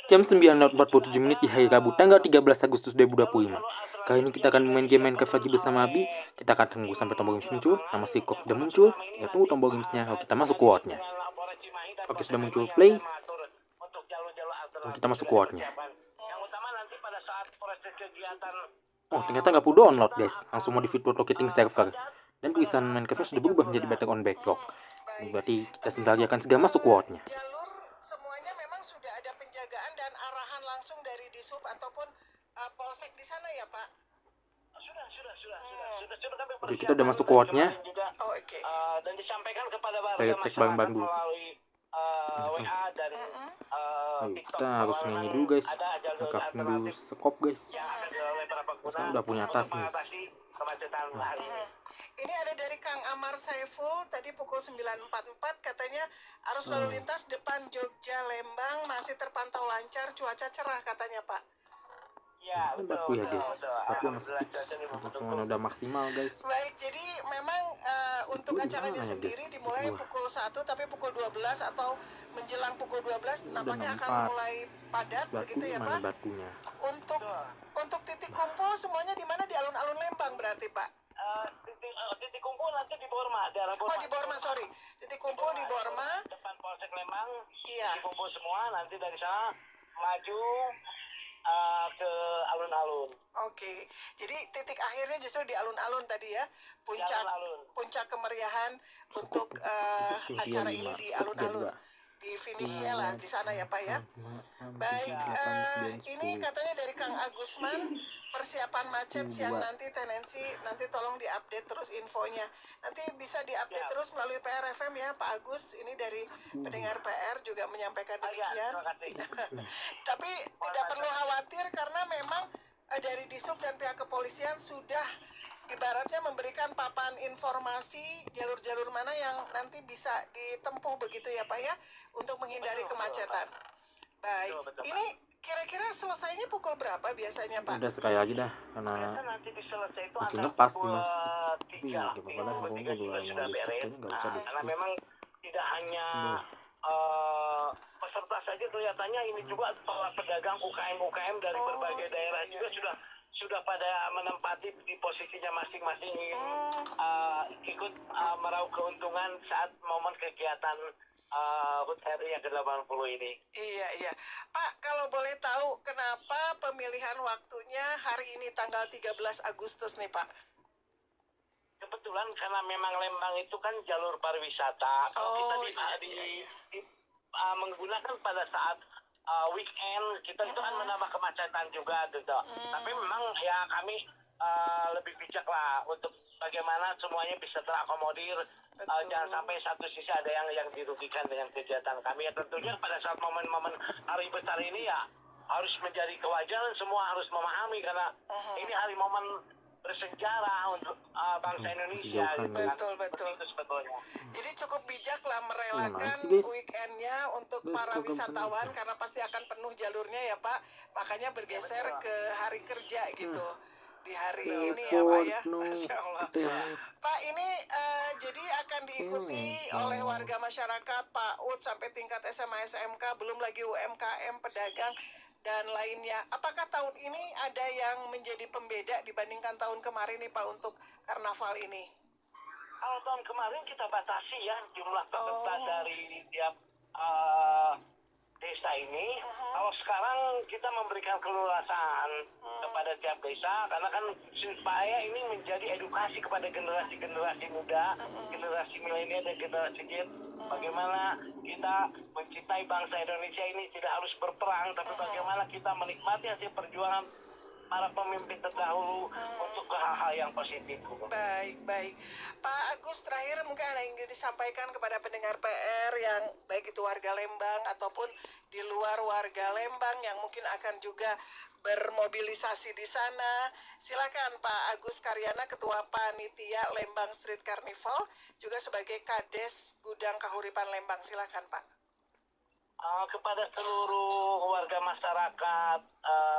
Jam 9.47 di hari Rabu tanggal 13 Agustus 2025. Kali ini kita akan main game Minecraft lagi bersama Abi. Kita akan tunggu sampai tombol games muncul. Nama si kok udah muncul. Ya tunggu tombol gamesnya. Oke, kita masuk quote-nya. Oke, sudah muncul play. Dan kita masuk quote-nya. Oh, ternyata nggak perlu download guys. Langsung modify locating server. Dan tulisan Minecraft sudah berubah menjadi Battle on Backlog. Berarti kita sebentar lagi akan segera masuk quote-nya. Jalur semuanya memang sudah ada penjagaan dan arahan langsung dari Disub ataupun Polsek di sana ya Pak? Sudah kami Oke, kita udah masuk quote-nya. Oh, oke. Dan disampaikan kepada warga Saya cek barang-barang dulu. melalui WA dan Ayo, TikTok. kita harus nyanyi dulu guys. Minecraft dulu skop guys. Yang akan dilalui para pengguna Sekarang udah punya tas nih. mengatasi kemacetan hari ini. Ini ada dari Kang Amar Saiful, tadi pukul 9.44 katanya arus lalu lintas depan Jogja Lembang masih terpantau lancar, cuaca cerah katanya Pak. Ya, Batu ya guys. Batu masih semua udah maksimal guys. Baik, jadi memang untuk acaranya gimana, sendiri guys? dimulai Wah. pukul 1 tapi pukul 12 atau menjelang pukul 12 nampaknya akan nampak. mulai padat Batu begitu ya mana Pak. batunya? Untuk titik kumpul semuanya di mana, di alun-alun Lembang berarti Pak? Titik kumpul nanti di Borma, daerah Borma. Oh, di Borma, sorry. Titik kumpul di Borma. Depan Polsek Lembang. Iya. Dikumpul semua, nanti dari sana maju ke alun-alun. Oke, jadi titik akhirnya justru di alun-alun tadi ya, puncak kemeriahan untuk acara ini di alun-alun, di finishnya lah di sana ya Pak ya. Baik, ini katanya dari Kang Agusman, persiapan macet siang nanti tendensi nanti tolong diupdate terus infonya. Nanti bisa diupdate terus melalui PR FM ya Pak Agus. Ini dari pendengar PR juga menyampaikan demikian. Tapi tidak perlu khawatir karena memang dari Disub dan pihak kepolisian sudah ibaratnya memberikan papan informasi jalur-jalur mana yang nanti bisa ditempuh begitu ya Pak ya, untuk menghindari kemacetan. Baik, ini kira-kira selesainya pukul berapa biasanya Pak? Udah sekali lagi dah karena Nanti diselesai itu masih antara lepas pukul nih mas. 3. Tapi ya gimana lah, juga sudah beres. nggak usah deh. Karena memang tidak hanya peserta saja, kelihatannya ini juga para pedagang UKM dari berbagai daerah juga sudah pada menempati di posisinya masing-masing ikut meraup keuntungan saat momen kegiatan HUT RI yang ke-80 ini. Iya. Pak, kalau boleh tahu kenapa pemilihan waktunya hari ini tanggal 13 Agustus nih Pak? Kebetulan karena memang Lembang itu kan jalur pariwisata. Kalau kita menggunakan pada saat weekend, kita itu kan menambah kemacetan juga gitu. Tapi memang ya kami lebih bijak lah untuk bagaimana semuanya bisa terakomodir. Jangan sampai satu sisi ada yang dirugikan dengan kegiatan kami. Ya tentunya pada saat momen-momen hari besar ini ya harus menjadi kewajaran, semua harus memahami karena ini hari momen bersejarah untuk bangsa Indonesia. Betul. Itu sebetulnya. Jadi cukup bijak lah merelakan weekendnya untuk para wisatawan karena pasti akan penuh jalurnya ya Pak. Makanya bergeser ke hari kerja gitu. Di hari ini ya Pak ya, Masya Allah. Pak, ini jadi akan diikuti oleh warga masyarakat, PAUD sampai tingkat SMA SMK, belum lagi UMKM, pedagang dan lainnya. Apakah tahun ini ada yang menjadi pembeda dibandingkan tahun kemarin nih Pak untuk karnaval ini? Kalau tahun kemarin kita batasi ya jumlah peserta dari tiap desa ini. Kalau sekarang kita memberikan keleluasaan kepada tiap desa karena kan supaya ini menjadi edukasi kepada generasi muda, generasi milenial dan generasi Z. Bagaimana kita mencintai bangsa Indonesia ini tidak harus berperang, tapi bagaimana kita menikmati hasil perjuangan para pemimpin terdahulu untuk hal-hal yang positif. Baik. Pak Agus, terakhir mungkin ada yang ingin disampaikan kepada pendengar PR yang baik itu warga Lembang ataupun di luar warga Lembang yang mungkin akan juga bermobilisasi di sana. Silakan Pak Agus Karyana, Ketua Panitia Lembang Street Carnival, juga sebagai Kades Gudang Kahuripan Lembang. Silakan Pak. Kepada seluruh warga masyarakat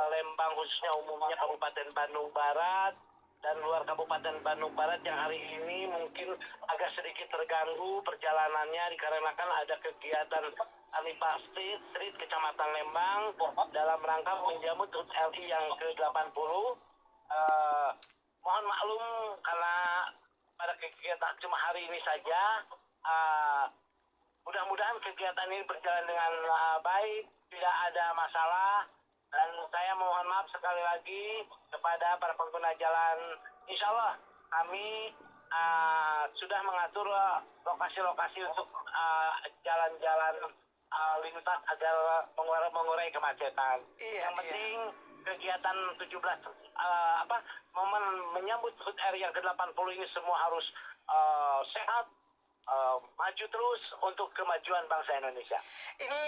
Lembang, khususnya umumnya Kabupaten Bandung Barat, dan luar Kabupaten Bandung Barat yang hari ini mungkin agak sedikit terganggu perjalanannya dikarenakan ada kegiatan Anipa Street Kecamatan Lembang dalam rangka menjamu HUT RI yang ke-80. Mohon maklum karena pada kegiatan cuma hari ini saja. Mudah-mudahan kegiatan ini berjalan dengan baik, tidak ada masalah, dan saya mohon maaf sekali lagi kepada para pengguna jalan. Insya Allah kami sudah mengatur lokasi-lokasi untuk jalan-jalan lintas agar mengurai kemacetan. Yang penting kegiatan 17 momen menyambut HUT RI yang ke-80 ini semua harus sehat, maju terus untuk kemajuan bangsa Indonesia. Ini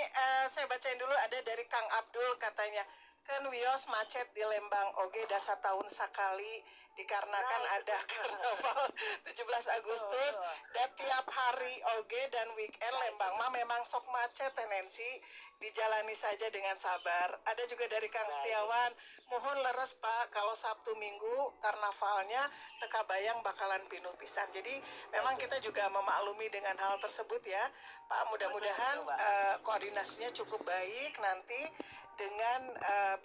saya bacain dulu, ada dari Kang Abdul katanya, kan wios macet di Lembang oge dasar tahun sekali dikarenakan ada karnaval 17 Agustus dan tiap hari oge dan weekend Lembang mah memang sok macet tendensi dijalani saja dengan sabar. Ada juga dari Kang Setiawan, mohon leres Pak kalau Sabtu Minggu karnavalnya teka bayang bakalan pinuh pisan. Jadi memang kita juga memaklumi dengan hal tersebut ya Pak. Mudah-mudahan koordinasinya cukup baik nanti dengan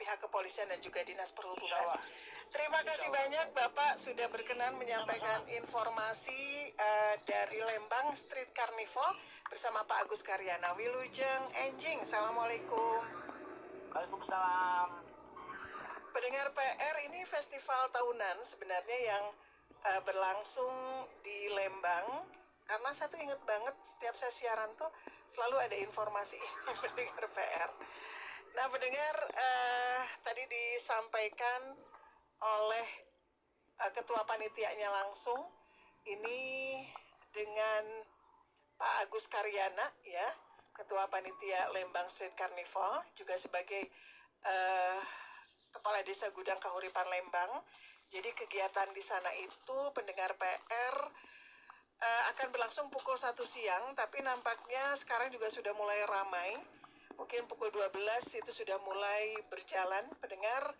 pihak kepolisian dan juga Dinas Perhubungan. Terima kasih banyak Bapak sudah berkenan menyampaikan informasi dari Lembang Street Carnival bersama Pak Agus Karyana. Wilujeng Enjing, Assalamualaikum. Waalaikumsalam. Pendengar PR, ini festival tahunan sebenarnya yang berlangsung di Lembang. Karena saya tuh inget banget setiap saya siaran tuh selalu ada informasi ini pendengar PR. Nah pendengar, tadi disampaikan oleh ketua panitianya langsung ini dengan Pak Agus Karyana ya, ketua panitia Lembang Street Carnival, juga sebagai kepala desa Gudang Kahuripan Lembang. Jadi kegiatan di sana itu pendengar PR akan berlangsung pukul 1 siang, tapi nampaknya sekarang juga sudah mulai ramai. Mungkin pukul 12 itu sudah mulai berjalan pendengar.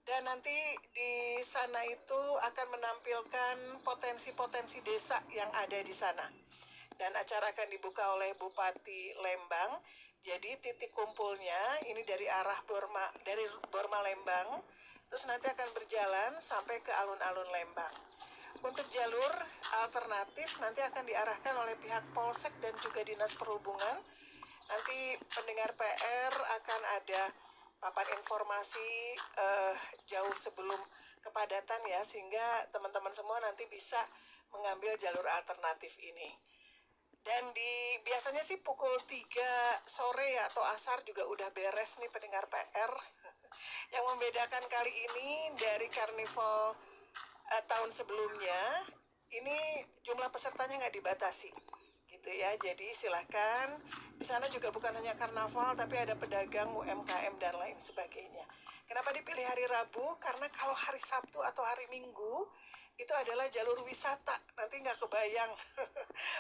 Dan nanti di sana itu akan menampilkan potensi-potensi desa yang ada di sana. Dan acara akan dibuka oleh Bupati Lembang. Jadi titik kumpulnya ini dari arah Borma Lembang, terus nanti akan berjalan sampai ke alun-alun Lembang. Untuk jalur alternatif nanti akan diarahkan oleh pihak Polsek dan juga Dinas Perhubungan. Nanti pendengar PR akan ada papan informasi jauh sebelum kepadatan ya, sehingga teman-teman semua nanti bisa mengambil jalur alternatif ini. Dan biasanya sih pukul 3 sore atau asar juga udah beres nih pendengar PR. Yang membedakan kali ini dari karnival tahun sebelumnya, ini jumlah pesertanya nggak dibatasi gitu ya. Jadi silahkan, di sana juga bukan hanya karnaval tapi ada pedagang, UMKM dan lain sebagainya. Kenapa dipilih hari Rabu? Karena kalau hari Sabtu atau hari Minggu itu adalah jalur wisata, nanti nggak kebayang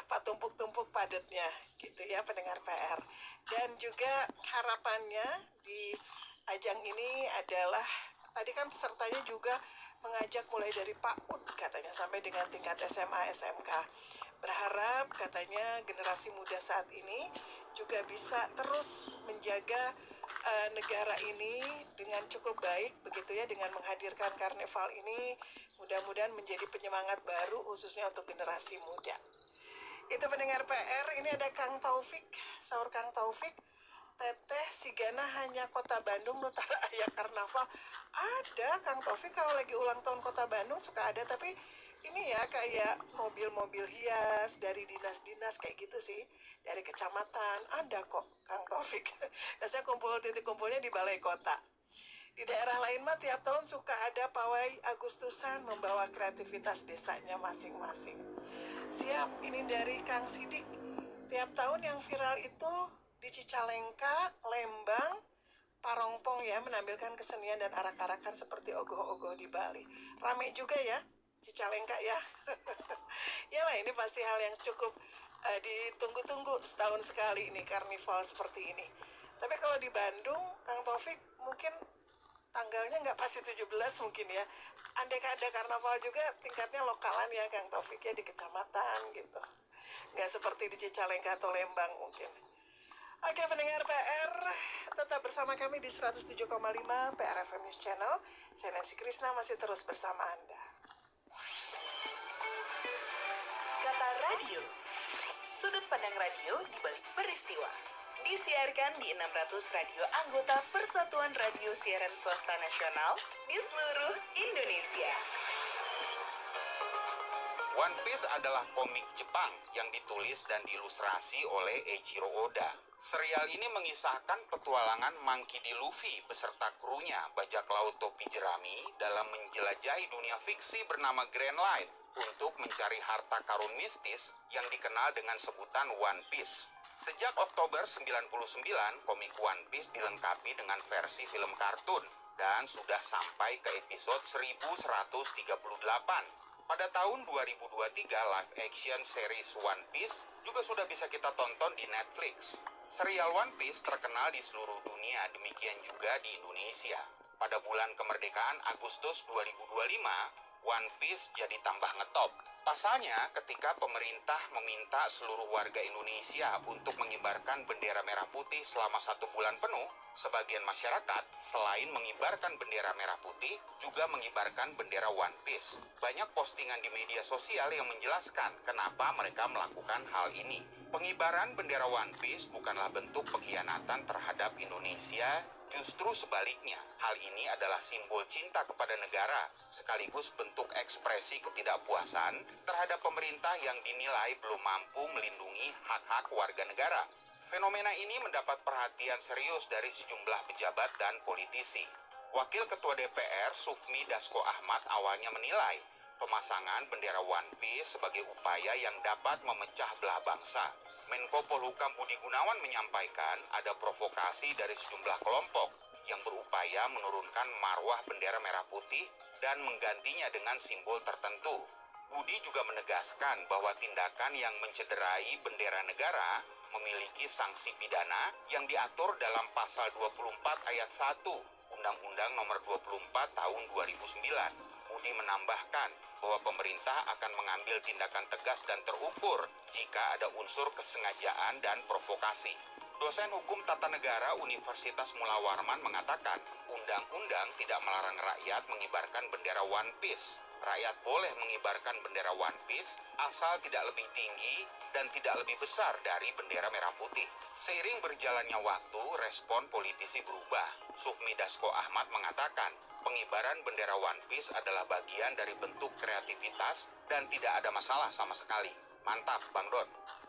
pak tumpuk-tumpuk padatnya gitu ya pendengar PR. Dan juga harapannya di ajang ini adalah tadi kan pesertanya juga mengajak mulai dari PAUD katanya sampai dengan tingkat SMA SMK. Berharap katanya generasi muda saat ini juga bisa terus menjaga negara ini dengan cukup baik begitu ya, dengan menghadirkan karnival ini. Mudah-mudahan menjadi penyemangat baru khususnya untuk generasi muda. Itu pendengar PR, ini ada Kang Taufik, sahur Kang Taufik. Teteh Sigana hanya kota Bandung Nutara ayah karnaval. Ada Kang Taufik kalau lagi ulang tahun kota Bandung suka ada, tapi ini ya kayak mobil-mobil hias dari dinas-dinas kayak gitu sih, dari kecamatan ada kok Kang Taufik. Dan saya titik kumpulnya di balai kota. Di daerah lain mah tiap tahun suka ada pawai Agustusan membawa kreativitas desanya masing-masing. Siap, ini dari Kang Sidik. Tiap tahun yang viral itu di Cicalengka, Lembang, Parongpong ya, menampilkan kesenian dan arak-arakan seperti ogoh-ogoh di Bali. Rame juga ya Cicalengka ya. Yalah, ini pasti hal yang cukup ditunggu-tunggu setahun sekali ini karnival seperti ini. Tapi kalau di Bandung, Kang Taufik mungkin tanggalnya nggak pasti 17 mungkin ya. Andai ada karnaval juga tingkatnya lokalan ya Kang Taufik ya, di kecamatan gitu. Nggak seperti di Cicalengka atau Lembang mungkin. Oke pendengar PR, tetap bersama kami di 107,5 PR FM News Channel. Saya Nancy Krisna masih terus bersama Anda. Kata radio, sudut pandang radio di balik peristiwa. Disiarkan di 600 radio anggota Persatuan Radio Siaran Swasta Nasional di seluruh Indonesia. One Piece adalah komik Jepang yang ditulis dan diilustrasi oleh Eiichiro Oda. Serial ini mengisahkan petualangan Monkey D. Luffy beserta krunya bajak laut topi jerami dalam menjelajahi dunia fiksi bernama Grand Line untuk mencari harta karun mistis yang dikenal dengan sebutan One Piece. Sejak Oktober 99, komik One Piece dilengkapi dengan versi film kartun dan sudah sampai ke episode 1138. Pada tahun 2023, live action series One Piece juga sudah bisa kita tonton di Netflix. Serial One Piece terkenal di seluruh dunia, demikian juga di Indonesia. Pada bulan kemerdekaan Agustus 2025, One Piece jadi tambah ngetop. Pasalnya, ketika pemerintah meminta seluruh warga Indonesia untuk mengibarkan bendera merah putih selama 1 bulan penuh, sebagian masyarakat selain mengibarkan bendera merah putih, juga mengibarkan bendera One Piece. Banyak postingan di media sosial yang menjelaskan kenapa mereka melakukan hal ini. Pengibaran bendera One Piece bukanlah bentuk pengkhianatan terhadap Indonesia, justru sebaliknya. Hal ini adalah simbol cinta kepada negara, sekaligus bentuk ekspresi ketidakpuasan terhadap pemerintah yang dinilai belum mampu melindungi hak-hak warga negara. Fenomena ini mendapat perhatian serius dari sejumlah pejabat dan politisi. Wakil Ketua DPR Sufmi Dasko Ahmad awalnya menilai pemasangan bendera One Piece sebagai upaya yang dapat memecah belah bangsa. Menko Polhukam Budi Gunawan menyampaikan ada provokasi dari sejumlah kelompok yang berupaya menurunkan marwah bendera merah putih dan menggantinya dengan simbol tertentu. Budi juga menegaskan bahwa tindakan yang mencederai bendera negara memiliki sanksi pidana yang diatur dalam pasal 24 ayat 1 Undang-Undang Nomor 24 Tahun 2009. Budi menambahkan bahwa pemerintah akan mengambil tindakan tegas dan terukur jika ada unsur kesengajaan dan provokasi. Dosen Hukum Tata Negara Universitas Mula Warman mengatakan, undang-undang tidak melarang rakyat mengibarkan bendera One Piece. Rakyat boleh mengibarkan bendera One Piece asal tidak lebih tinggi dan tidak lebih besar dari bendera merah putih. Seiring berjalannya waktu, respon politisi berubah. Sufmi Dasko Ahmad mengatakan, pengibaran bendera One Piece adalah bagian dari bentuk kreativitas dan tidak ada masalah sama sekali. Mantap, Bang Don.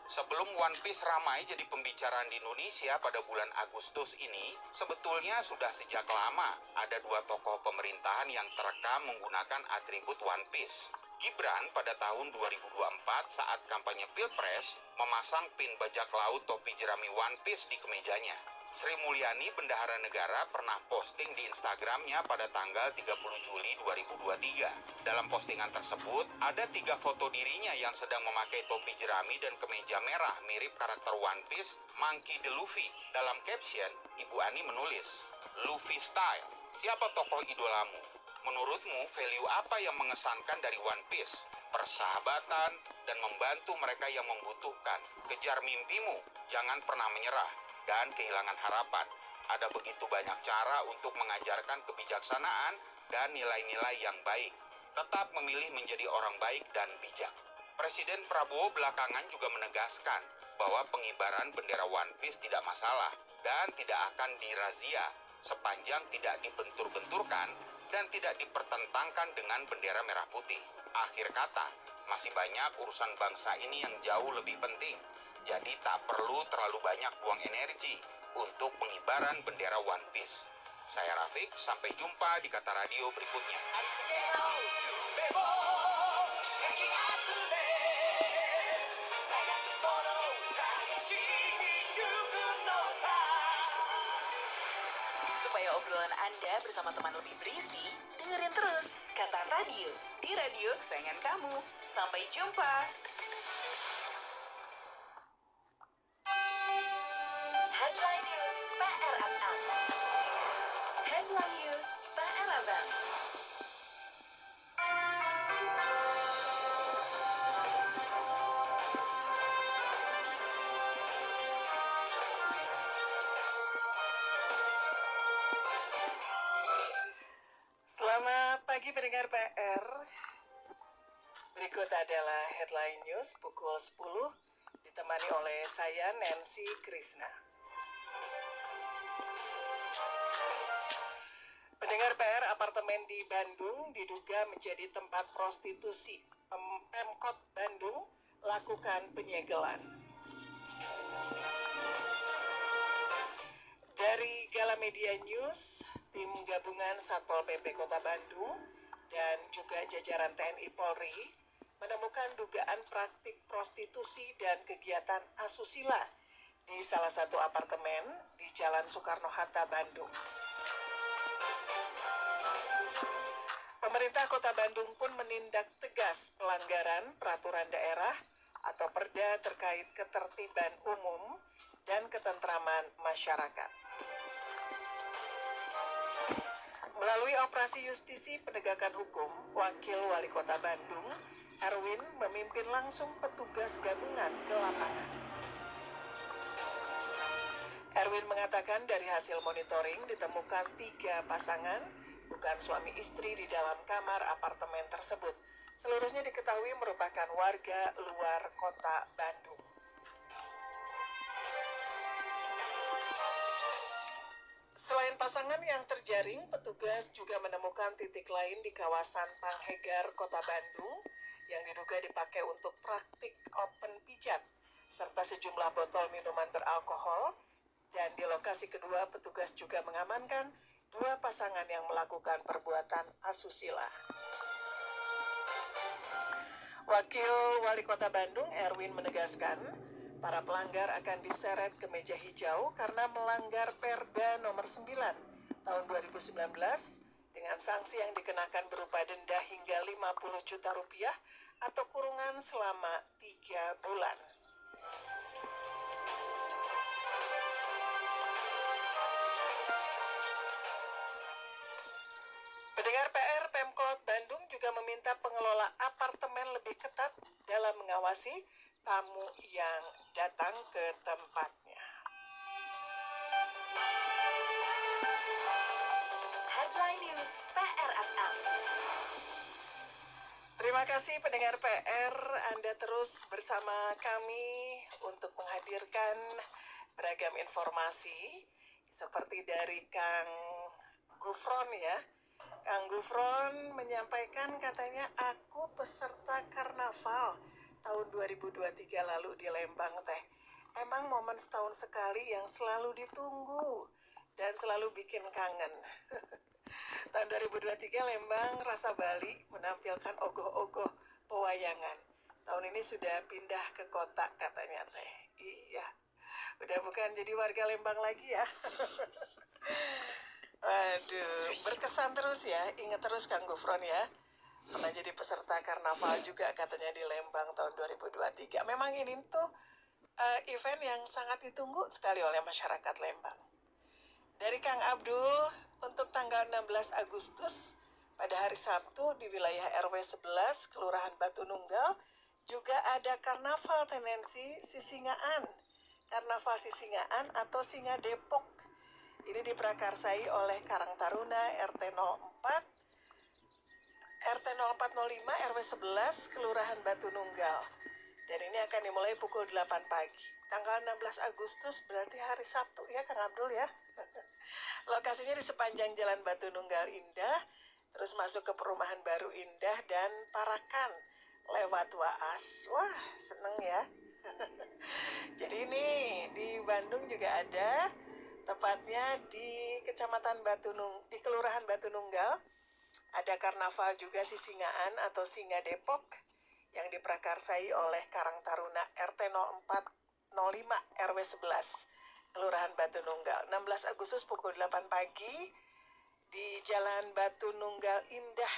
Sebelum One Piece ramai jadi pembicaraan di Indonesia pada bulan Agustus ini, sebetulnya sudah sejak lama ada 2 tokoh pemerintahan yang terekam menggunakan atribut One Piece. Gibran pada tahun 2024 saat kampanye Pilpres memasang pin bajak laut topi jerami One Piece di kemejanya. Sri Mulyani Bendahara Negara pernah posting di Instagramnya pada tanggal 30 Juli 2023. Dalam postingan tersebut, ada 3 foto dirinya yang sedang memakai topi jerami dan kemeja merah mirip karakter One Piece, Monkey D. Luffy. Dalam caption, Ibu Ani menulis, "Luffy Style, siapa tokoh idolamu? Menurutmu, value apa yang mengesankan dari One Piece? Persahabatan dan membantu mereka yang membutuhkan. Kejar mimpimu, jangan pernah menyerah dan kehilangan harapan. Ada begitu banyak cara untuk mengajarkan kebijaksanaan dan nilai-nilai yang baik. Tetap memilih menjadi orang baik dan bijak." Presiden Prabowo belakangan juga menegaskan bahwa pengibaran bendera One Piece tidak masalah dan tidak akan dirazia sepanjang tidak dibentur-benturkan dan tidak dipertentangkan dengan bendera merah putih. Akhir kata, masih banyak urusan bangsa ini yang jauh lebih penting. Jadi tak perlu terlalu banyak buang energi untuk pengibaran bendera One Piece. Saya Rafiq, sampai jumpa di Kata Radio berikutnya. Supaya obrolan Anda bersama teman lebih berisi, dengerin terus Kata Radio di radio kesayangan kamu. Sampai jumpa. Headline News PRFM. Headline News PRFM. Pendengar PR, berikut adalah headline news pukul 10 ditemani oleh saya Nancy Krishna. Pendengar PR, apartemen di Bandung diduga menjadi tempat prostitusi. Pemkot Bandung lakukan penyegelan. Dari Galamedia News, tim gabungan Satpol PP Kota Bandung dan juga jajaran TNI Polri menemukan dugaan praktik prostitusi dan kegiatan asusila di salah satu apartemen di Jalan Soekarno-Hatta, Bandung. Pemerintah Kota Bandung pun menindak tegas pelanggaran peraturan daerah atau perda terkait ketertiban umum dan ketentraman masyarakat. Melalui operasi justisi penegakan hukum, Wakil Wali Kota Bandung, Erwin, memimpin langsung petugas gabungan ke lapangan. Erwin mengatakan dari hasil monitoring ditemukan 3 pasangan, bukan suami istri di dalam kamar apartemen tersebut. Seluruhnya diketahui merupakan warga luar Kota Bandung. Selain pasangan yang terjaring, petugas juga menemukan titik lain di kawasan Panghegar, Kota Bandung yang diduga dipakai untuk praktik open pijat, serta sejumlah botol minuman beralkohol. Dan di lokasi kedua, petugas juga mengamankan 2 pasangan yang melakukan perbuatan asusila. Wakil Wali Kota Bandung, Erwin, menegaskan para pelanggar akan diseret ke meja hijau karena melanggar Perda nomor 9 tahun 2019 dengan sanksi yang dikenakan berupa denda hingga 50 juta rupiah atau kurungan selama 3 bulan. Pendengar PR, Pemkot Bandung juga meminta pengelola apartemen lebih ketat dalam mengawasi tamu yang datang ke tempatnya. Headline News PRFM. Terima kasih pendengar PR, Anda terus bersama kami untuk menghadirkan beragam informasi seperti dari Kang Gufron ya. Kang Gufron menyampaikan katanya aku peserta karnaval tahun 2023 lalu di Lembang teh. Emang momen setahun sekali yang selalu ditunggu dan selalu bikin kangen. Tahun 2023 Lembang Rasa Bali menampilkan ogoh-ogoh pewayangan. Tahun ini sudah pindah ke kota katanya teh. Iya, udah bukan jadi warga Lembang lagi ya. Waduh, berkesan terus ya. Ingat terus Kang Gufron ya. Pernah jadi peserta karnaval juga katanya di Lembang tahun 2023. Memang ini tuh event yang sangat ditunggu sekali oleh masyarakat Lembang. Dari Kang Abdul, untuk tanggal 16 Agustus pada hari Sabtu di wilayah RW 11 Kelurahan Batu Nunggal juga ada karnaval tendensi Sisingaan. Karnaval Sisingaan atau Singa Depok. Ini diprakarsai oleh Karang Taruna RT 04 RT 0405 RW 11 Kelurahan Batu Nunggal. Dan ini akan dimulai pukul 8 pagi. Tanggal 16 Agustus berarti hari Sabtu ya Kang Abdul ya. Lokasinya di sepanjang Jalan Batu Nunggal Indah, terus masuk ke Perumahan Baru Indah dan Parakan lewat Waas. Wah, seneng ya. Jadi ini di Bandung juga ada, tepatnya di Kecamatan di Kelurahan Batu Nunggal. Ada karnaval juga Sisingaan atau Singa Depok yang diprakarsai oleh Karang Taruna RT 0405 RW 11 Kelurahan Batu Nunggal. 16 Agustus pukul 8 pagi di Jalan Batu Nunggal Indah.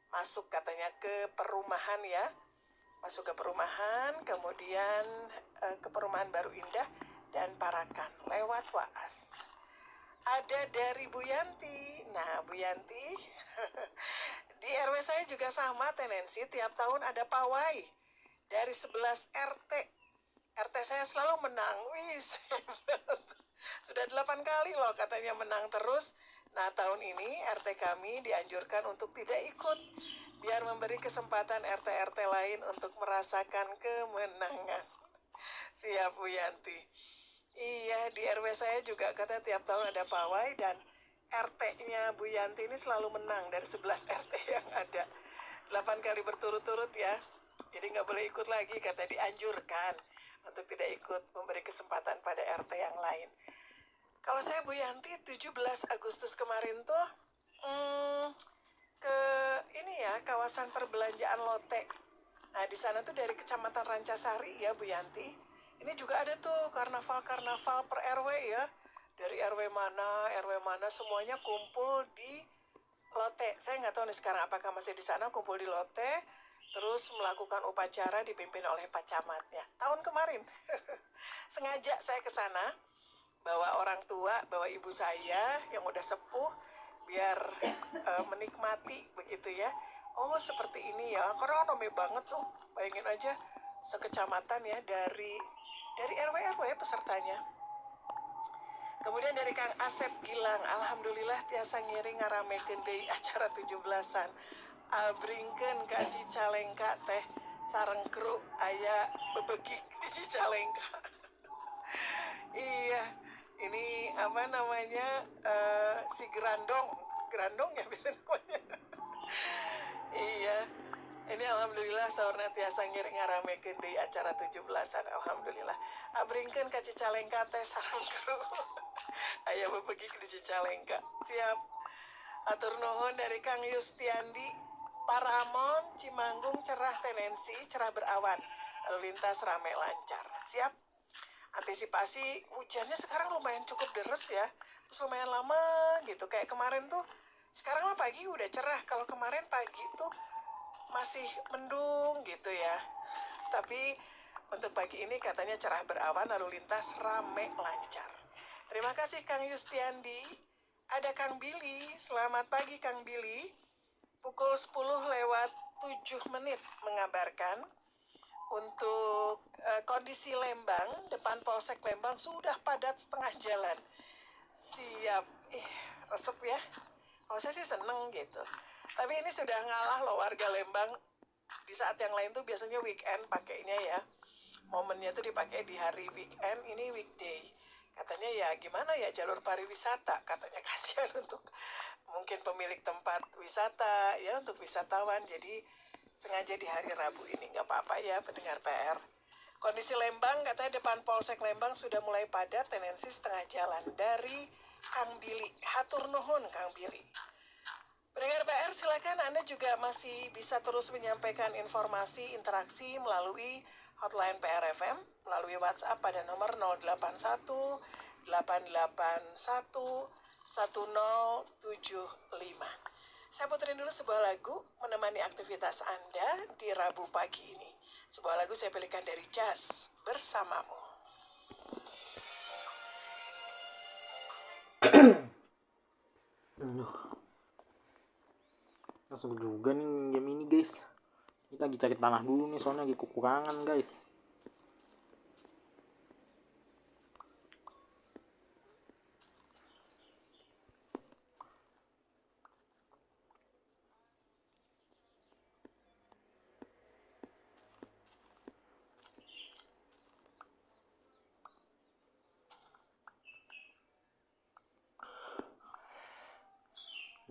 Masuk katanya ke perumahan ya. Masuk ke perumahan, kemudian ke Perumahan Baru Indah dan Parakan lewat Waas. Ada dari Bu Yanti. Nah, Bu Yanti, di RW saya juga sama tendensi tiap tahun ada pawai dari 11 RT. RT saya selalu menang. Wih, sudah 8 kali loh katanya menang terus. Nah, tahun ini RT kami dianjurkan untuk tidak ikut, biar memberi kesempatan RT-RT lain untuk merasakan kemenangan. Siap Bu Yanti. Iya, di RW saya juga katanya tiap tahun ada pawai dan RT-nya Bu Yanti ini selalu menang dari 11 RT yang ada. 8 kali berturut-turut ya. Jadi nggak boleh ikut lagi, katanya dianjurkan untuk tidak ikut, memberi kesempatan pada RT yang lain. Kalau saya Bu Yanti 17 Agustus kemarin tuh ke ini ya, kawasan perbelanjaan Lotte. Nah, di sana tuh dari Kecamatan Rancasari ya Bu Yanti. Ini juga ada tuh karnaval-karnaval per RW ya. Dari RW mana semuanya kumpul di Lotte. Saya nggak tahu nih sekarang apakah masih di sana kumpul di Lotte, terus melakukan upacara dipimpin oleh Pak Camatnya. Tahun kemarin sengaja saya ke sana, bawa orang tua, bawa ibu saya yang udah sepuh, biar menikmati begitu ya. Oh seperti ini ya, karena rame banget tuh, bayangin aja sekecamatan ya, dari RW pesertanya. Kemudian dari Kang Asep Gilang, alhamdulillah tiasa ngiring ngaramekeun deui acara 17-an. Abringkeun ka Cicalengka teh sareng kru aya bebegik di Cicalengka. Iya, ini apa namanya, si Grandong ya biasanya namanya. Iya, ini alhamdulillah saurna tiasa ngiring ngaramekeun deui acara 17-an, alhamdulillah. Abringkeun ka Cicalengka teh sareng kru aya bebegik di Cicalengka. Siap. Atur nuhun dari Kang Yustiandi, Paramon, Cimanggung cerah tendensi, cerah berawan, lalu lintas rame lancar. Siap. Antisipasi hujannya sekarang lumayan cukup deres ya, terus lumayan lama gitu. Kayak kemarin tuh, sekarang mah pagi udah cerah. Kalau kemarin pagi tuh masih mendung gitu ya. Tapi untuk pagi ini katanya cerah berawan, lalu lintas rame lancar. Terima kasih Kang Yustiandi. Ada Kang Billy. Selamat pagi Kang Billy. Pukul 10:07 mengabarkan untuk kondisi Lembang, depan Polsek Lembang sudah padat setengah jalan. Siap. Resep ya. Kalau saya sih seneng gitu. Tapi ini sudah ngalah loh warga Lembang. Di saat yang lain tuh biasanya weekend pakainya ya. Momennya tuh dipakai di hari weekend, ini weekday. Katanya ya gimana ya jalur pariwisata, katanya kasihan untuk mungkin pemilik tempat wisata ya, untuk wisatawan. Jadi sengaja di hari Rabu ini, nggak apa-apa ya pendengar PR. Kondisi Lembang katanya depan Polsek Lembang sudah mulai padat, tendensi setengah jalan. Dari Kang Billy, hatur nuhun Kang Billy. Pendengar PR, silakan Anda juga masih bisa terus menyampaikan informasi interaksi melalui hotline PR FM, melalui WhatsApp pada nomor 081 881 1075. Saya puterin dulu sebuah lagu menemani aktivitas Anda di Rabu pagi ini. Sebuah lagu saya pilihkan dari Jazz, Bersamamu. Langsung juga nih game ini guys. Kita lagi cari tanah dulu nih, soalnya lagi kekurangan guys.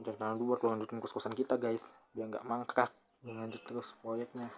Cari tanah dulu buat lanjutin kos-kosan kita guys, biar nggak mangkrak, biar lanjut terus proyeknya.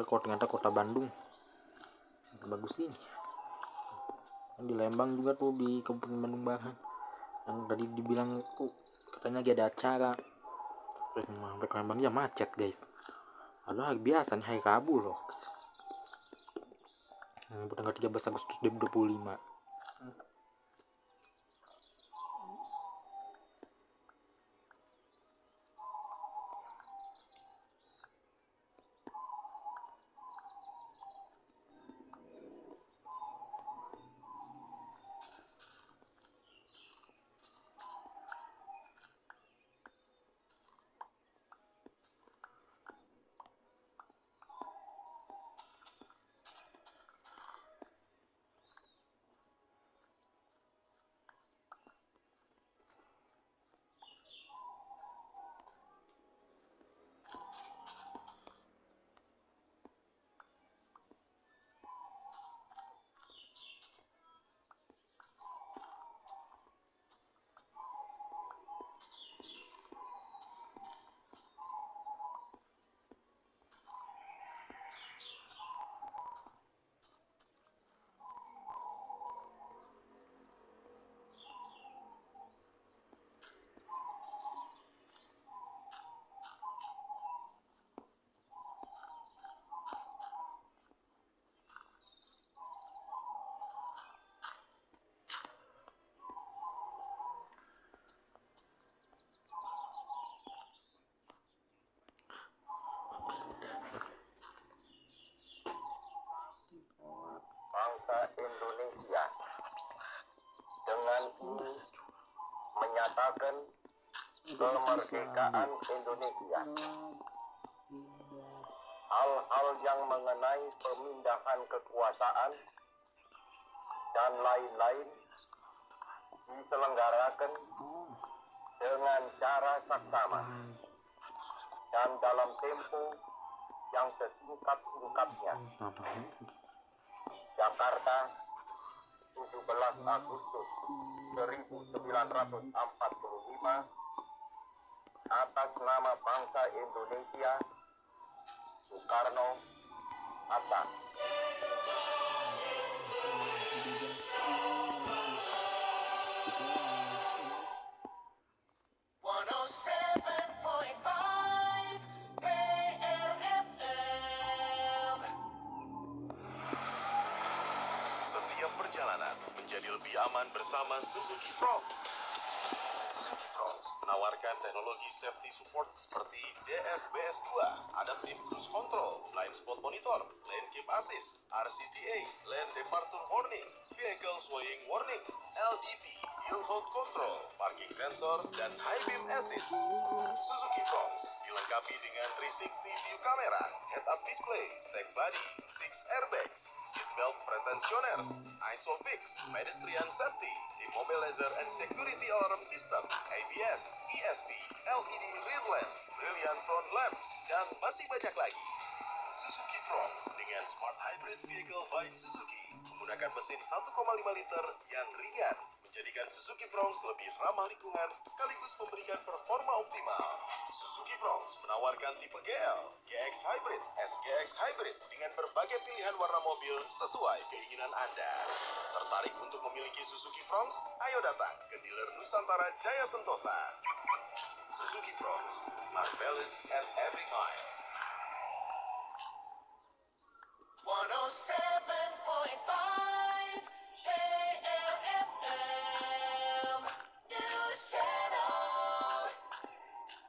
nyangka kok ternyata kota Bandung bagus ini. Di Lembang juga tuh, di Kabupaten Bandung Barat yang tadi dibilang tuh katanya lagi ada acara. Terus sampai ke Lembang ya macet guys. Padahal biasa nih hari Rabu loh. Tanggal 13 Agustus 2025. Bangsa Indonesia dengan ini menyatakan kemerdekaan Indonesia. Hal-hal yang mengenai pemindahan kekuasaan dan lain-lain diselenggarakan dengan cara saksama dan dalam tempo yang sesingkat-singkatnya. Jakarta, 17 Agustus 1945, atas nama bangsa Indonesia, Soekarno Hatta. Setiap perjalanan menjadi lebih aman bersama Suzuki Fronts. Suzuki Fronts menawarkan teknologi safety support seperti DSBS2, Adaptive Cruise Control, Blind Spot Monitor, Lane Keep Assist, RCTA, Lane Departure Warning, Vehicle Swaying Warning, LDP, Hill Hold Control, Parking Sensor, dan High Beam Assist. Suzuki Fronts dilengkapi dengan 360 view camera, head-up display, tech body, 6 airbags, seatbelt pretensioners, ISOFIX, pedestrian safety, immobilizer and security alarm system, ABS, ESP, LED rear lamp, brilliant front lamps, dan masih banyak lagi. Suzuki Fronts dengan Smart Hybrid Vehicle by Suzuki menggunakan mesin 1,5 liter yang ringan, menjadikan Suzuki Fronts lebih ramah lingkungan sekaligus memberikan performa optimal. Suzuki Fronts menawarkan tipe GL, GX Hybrid, SGX Hybrid dengan berbagai pilihan warna mobil sesuai keinginan Anda. Tertarik untuk memiliki Suzuki Fronts? Ayo datang ke dealer Nusantara Jaya Sentosa. Suzuki Fronts, marvelous at every mile. 107.5 KRFM News Channel.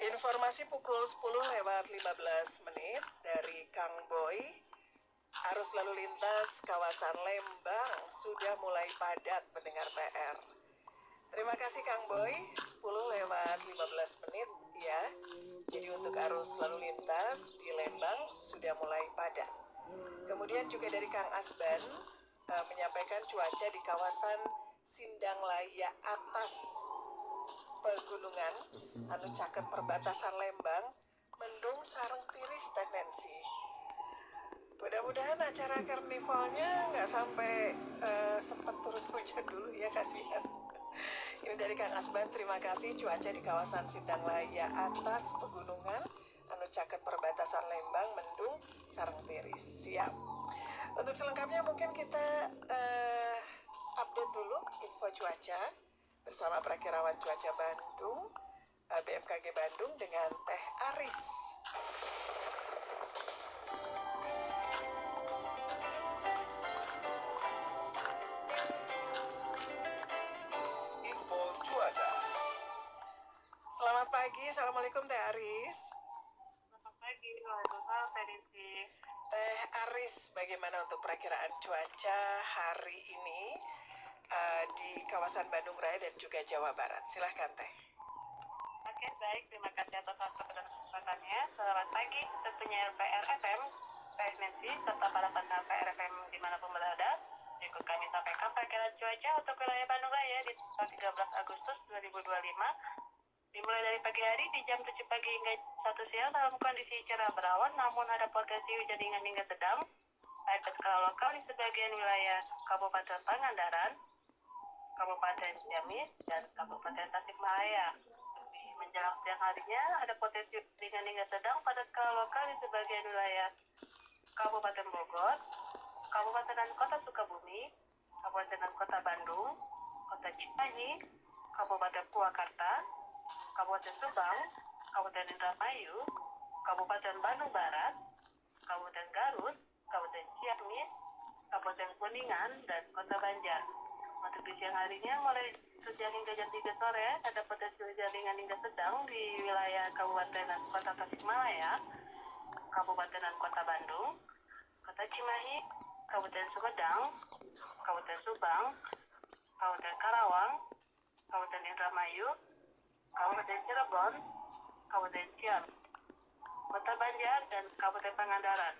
Informasi pukul 10:15 dari Kang Boy. Arus lalu lintas kawasan Lembang sudah mulai padat pendengar PR. Terima kasih Kang Boy. 10:15 ya. Jadi untuk arus lalu lintas di Lembang sudah mulai padat. Kemudian juga dari Kang Asban menyampaikan cuaca di kawasan Sindanglaya atas pegunungan anu caket perbatasan Lembang mendung sareng tiris tendensi. Mudah-mudahan acara karnivalnya nggak sampai sempat turun hujan dulu ya, kasihan. Ini dari Kang Asban, terima kasih. Cuaca di kawasan Sindanglaya atas pegunungan Caket perbatasan Lembang, Mendung, Sarang Tiris. Siap. Untuk selengkapnya mungkin kita update dulu info cuaca bersama Prakirawan Cuaca Bandung, BMKG Bandung dengan Teh Aris. Info cuaca. Selamat pagi, Assalamualaikum Teh Aris. Selamat pagi, Waalaikumsalam, Teh Rinti. Teh Aris, bagaimana untuk perakiraan cuaca hari ini di kawasan Bandung Raya dan juga Jawa Barat? Silahkan Teh. Oke, baik. Terima kasih atas waktu dan kesempatannya. Selamat pagi, tentunya PR FM, Teh Nancy, serta para pendengar PR FM dimanapun berada. Berikut kami sampaikan perakiraan cuaca untuk wilayah Bandung Raya di tanggal 13 Agustus 2025. Dimulai dari pagi hari di jam 7 pagi hingga 1 siang dalam kondisi cerah berawan, namun ada potensi hujan ringan hingga sedang. Pada skala lokal di sebagian wilayah Kabupaten Pangandaran, Kabupaten Ciamis, dan Kabupaten Tasikmalaya. Di menjelang siang harinya ada potensi ringan hingga sedang pada skala lokal di sebagian wilayah Kabupaten Bogor, Kabupaten dan Kota Sukabumi, Kabupaten dan Kota Bandung, Kota Cimahi, Kabupaten Purwakarta, Kabupaten Subang, Kabupaten Indramayu, Kabupaten Bandung Barat, Kabupaten Garut, Kabupaten Ciamis, Kabupaten Kuningan, dan Kota Banjar. Untuk di siang harinya mulai siang hingga jam 3 sore ada potensi hujan ringan hingga sedang di wilayah Kabupaten dan Kota Tasikmalaya, Kabupaten dan Kota Bandung, Kota Cimahi, Kabupaten Sumedang, Kabupaten Subang, Kabupaten Karawang, Kabupaten Indramayu, Kabupaten Cirebon, Kabupaten Ciamis, Kota Banjar, dan Kabupaten Pangandaran.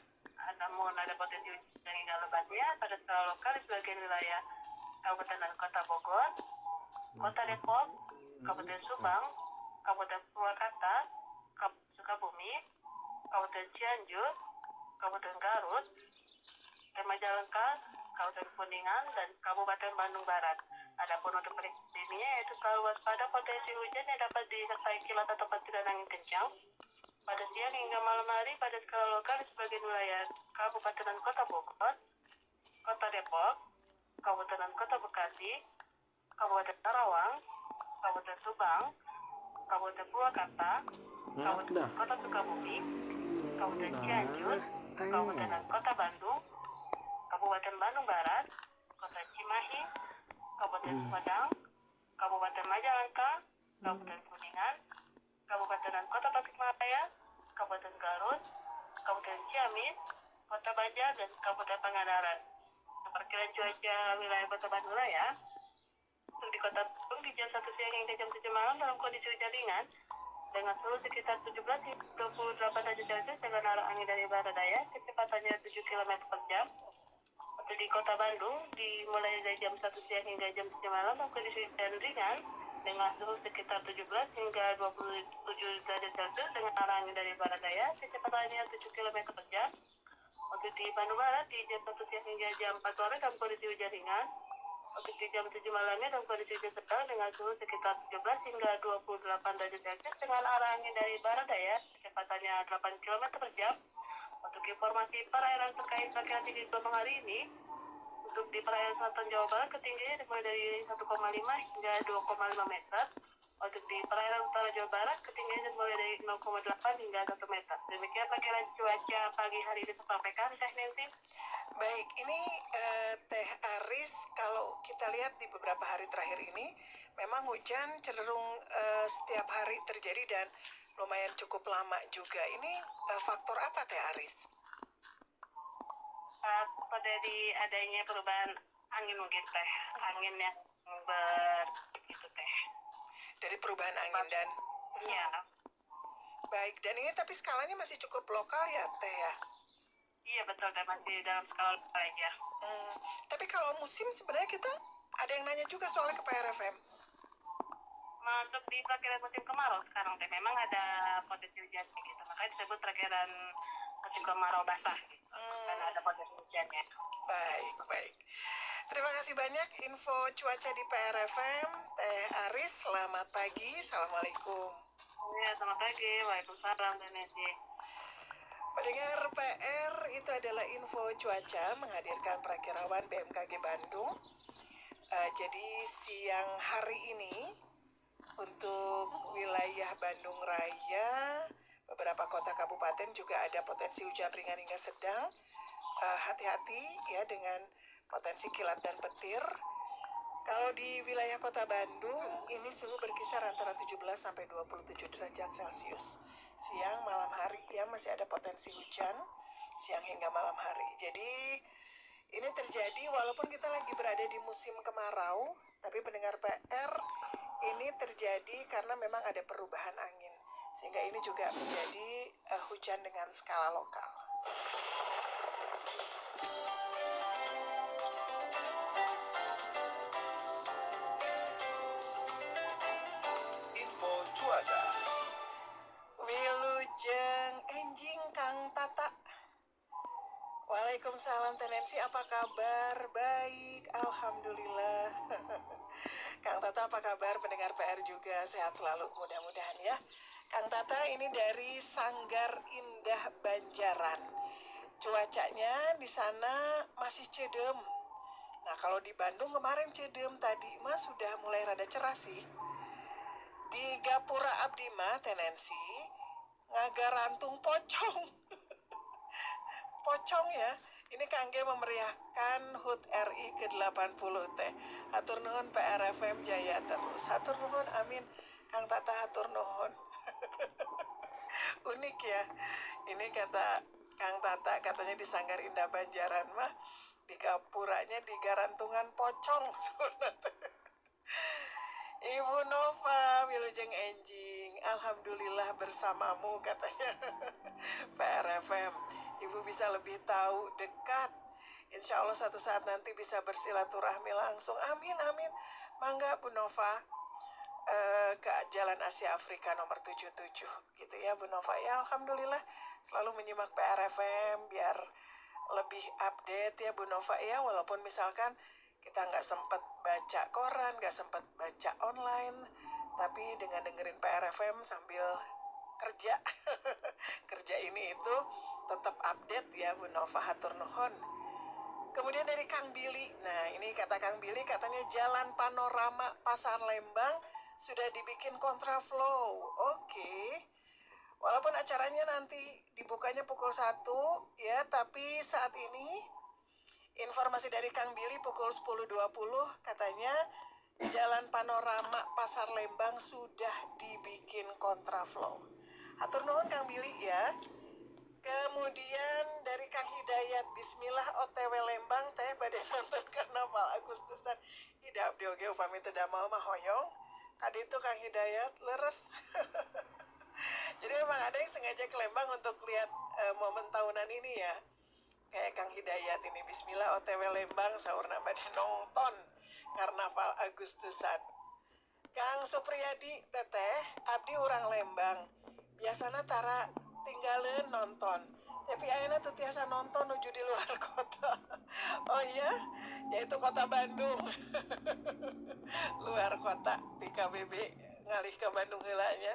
Namun ada potensi hujan hingga lebatnya pada skala lokal di sebagian wilayah Kabupaten dan Kota Bogor, Kota Depok, Kabupaten Subang, Kabupaten Purwakarta, Kabupaten Sukabumi, Kabupaten Cianjur, Kabupaten Garut, Majalengka, Kabupaten Kuningan, dan Kabupaten Bandung Barat. Adapun untuk prediksi dini yaitu selalu waspada potensi hujan yang dapat disertai kilat atau petir dan angin kencang pada siang hingga malam hari pada skala lokal di sebagian wilayah Kabupaten dan Kota Bogor, Kota Depok, Kabupaten dan Kota Bekasi, Kabupaten Karawang, Kabupaten Subang, Kabupaten Purwakarta, Kabupaten dan Kota Sukabumi, Kabupaten Cianjur, Kabupaten dan Kota Bandung, Kabupaten Bandung Barat, Kota Cimahi, Kabupaten Sumedang, Kabupaten Majalengka, Kabupaten Kuningan, Kabupaten dan Kota Tasikmalaya, Kabupaten Garut, Kabupaten Ciamis, Kota Banjar, dan Kabupaten Pangandaran. Perkiraan cuaca wilayah Kota Bandung Raya untuk di Kota Bandung di jam 1 siang hingga jam 7 malam dalam kondisi hujan ringan dengan suhu sekitar 17 hingga 28 derajat Celcius dengan arah angin dari barat daya kecepatannya 7 km per jam. Untuk di Kota Bandung dimulai dari jam 1 siang hingga jam 7 malam dalam kondisi hujan ringan dengan suhu sekitar 17 hingga 27 derajat Celcius dengan arah angin dari barat daya kecepatannya 7 km per jam. Untuk di Bandung Barat di jam 1 siang hingga jam 4 sore dalam kondisi hujan ringan. Untuk di jam 7 malamnya dalam kondisi hujan sedang dengan suhu sekitar 17 hingga 28 derajat Celcius dengan arah angin dari barat daya kecepatannya 8 km per jam. Untuk informasi perairan terkait perkiraan tinggi gelombang hari ini, untuk di perairan selatan Jawa Barat ketinggian dimulai dari 1,5 hingga 2,5 meter. Untuk di perairan utara Jawa Barat ketinggian dimulai dari 0,8 hingga 1 meter. Demikian perkiraan cuaca pagi hari ini disampaikan Teh Nancy. Baik, ini Teh Aris, kalau kita lihat di beberapa hari terakhir ini memang hujan cenderung setiap hari terjadi dan lumayan cukup lama juga. Ini faktor apa Teh Aris? Pada di adanya perubahan angin mungkin Teh, angin yang begitu Teh. Dari perubahan angin dan Iya. baik, dan ini tapi skalanya masih cukup lokal ya Teh ya? Iya betul Teh, masih dalam skala lokal aja. Tapi kalau musim sebenarnya kita ada yang nanya juga soalnya ke PRFM. Masuk di perkiraan musim kemarau sekarang Teh, memang ada potensi hujan gitu, makanya disebut perkiraan musim kemarau basah gitu. Karena ada potensi hujannya. Baik, baik. Terima kasih banyak info cuaca di PRFM, Teh Aris. Selamat pagi, Assalamualaikum. Ya, selamat pagi. Waalaikumsalam, Teh Nancy. Pendengar PR, itu adalah info cuaca menghadirkan perakirawan BMKG Bandung. Jadi siang hari ini untuk wilayah Bandung Raya, beberapa kota kabupaten juga ada potensi hujan ringan hingga sedang. Hati-hati ya dengan potensi kilat dan petir. Kalau di wilayah kota Bandung, ini suhu berkisar antara 17 sampai 27 derajat Celcius. Siang, malam hari ya masih ada potensi hujan, siang hingga malam hari. Jadi ini terjadi walaupun kita lagi berada di musim kemarau, tapi pendengar PR, ini terjadi karena memang ada perubahan angin. Sehingga ini juga menjadi hujan dengan skala lokal. Info cuaca. Wilujeng enjing Kang Tata. Waalaikumsalam Teh Nancy, apa kabar? Baik, alhamdulillah. Kang Tata apa kabar? Pendengar PR juga sehat selalu mudah-mudahan ya. Kang Tata ini dari Sanggar Indah Banjaran. Cuacanya di sana masih cedem. Nah kalau di Bandung kemarin cedem, tadi mah sudah mulai rada cerah sih. Di Gapura Abdi mah Teh Nancy ngagarantung pocong. Pocong ya. Ini kangge memeriahkan HUT RI ke-80 teh. Hatur nuhun PRFM jaya terus. Hatur nuhun, amin. Kang Tata hatur nuhun. Unik ya. Ini kata Kang Tata, katanya di Sanggar Indah Banjaran mah di gapuranya di garantungan pocong. Ibu Nova, Wilujeng Enjing, alhamdulillah bersamamu katanya. PRFM, Ibu bisa lebih tahu dekat. Insya Allah satu saat nanti bisa bersilaturahmi langsung. Amin, amin. Mangga Bu Nova ke Jalan Asia Afrika nomor 77 gitu ya Bu Nova. Ya alhamdulillah selalu menyimak PRFM biar lebih update ya Bu Nova ya. Walaupun misalkan kita nggak sempat baca koran, nggak sempat baca online, tapi dengan dengerin PRFM sambil kerja kerja ini itu tetap update ya Bu Nova, hatur nuhun. Kemudian dari Kang Billy, nah ini kata Kang Billy katanya jalan panorama Pasar Lembang sudah dibikin kontraflow. Oke. Walaupun acaranya nanti dibukanya pukul 1 ya, tapi saat ini informasi dari Kang Billy pukul 10.20 katanya jalan panorama Pasar Lembang sudah dibikin kontraflow. Hatur nuhun Kang Billy ya. Kemudian dari Kang Hidayat, Bismillah OTW Lembang teh badai nonton karnaval Agustusan. Hidap dioge upami teu damel mah hoyong. Tadi itu Kang Hidayat leres. Jadi memang ada yang sengaja ke Lembang untuk lihat momen tahunan ini ya. Kayak Kang Hidayat ini, Bismillah OTW Lembang saurna badai nonton karnaval Agustusan. Kang Supriyadi teteh, abdi urang Lembang. Biasana tara tinggalin nonton. Tapi ayeuna teu tiasa nonton nuju di luar kota. Oh iya, yaitu kota Bandung. Luar kota di KBB ngalih ke Bandung heulanya.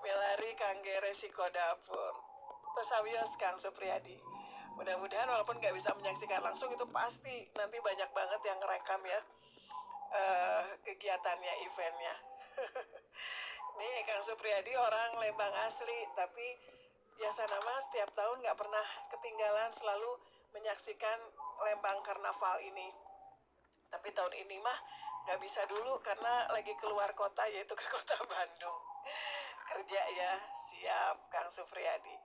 Milari kangge resiko dapur. Pesawios Kang Supriyadi. Mudah-mudahan walaupun nggak bisa menyaksikan langsung itu pasti nanti banyak banget yang ngerekam ya kegiatannya, eventnya. Nih Kang Supriyadi orang Lembang asli, tapi biasa nama setiap tahun nggak pernah ketinggalan selalu menyaksikan Lembang Karnaval ini. Tapi tahun ini mah nggak bisa dulu karena lagi keluar kota yaitu ke kota Bandung. Kerja ya, siap Kang Supriyadi.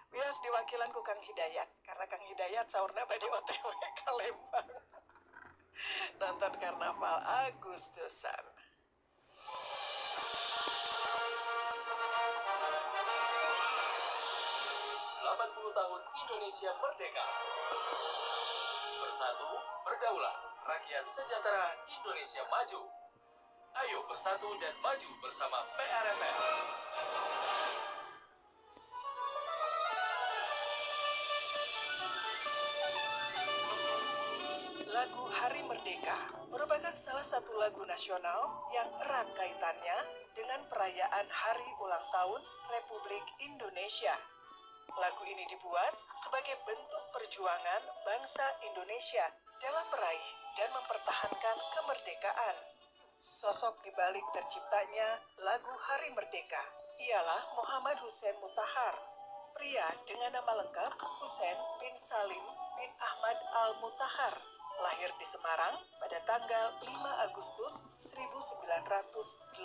Bias diwakilan ku Kang Hidayat karena Kang Hidayat saurna bade OTW ke Lembang. Nonton karnaval Agustusan. 80 tahun Indonesia merdeka. Bersatu, berdaulat, rakyat sejahtera, Indonesia maju. Ayo bersatu dan maju bersama PRFM. Lagu Hari Merdeka merupakan salah satu lagu nasional yang erat kaitannya dengan perayaan Hari Ulang Tahun Republik Indonesia. Lagu ini dibuat sebagai bentuk perjuangan bangsa Indonesia dalam meraih dan mempertahankan kemerdekaan. Sosok di balik terciptanya lagu Hari Merdeka ialah Muhammad Hussein Mutahar, pria dengan nama lengkap Hussein bin Salim bin Ahmad Al-Mutahar, lahir di Semarang pada tanggal 5 Agustus 1918.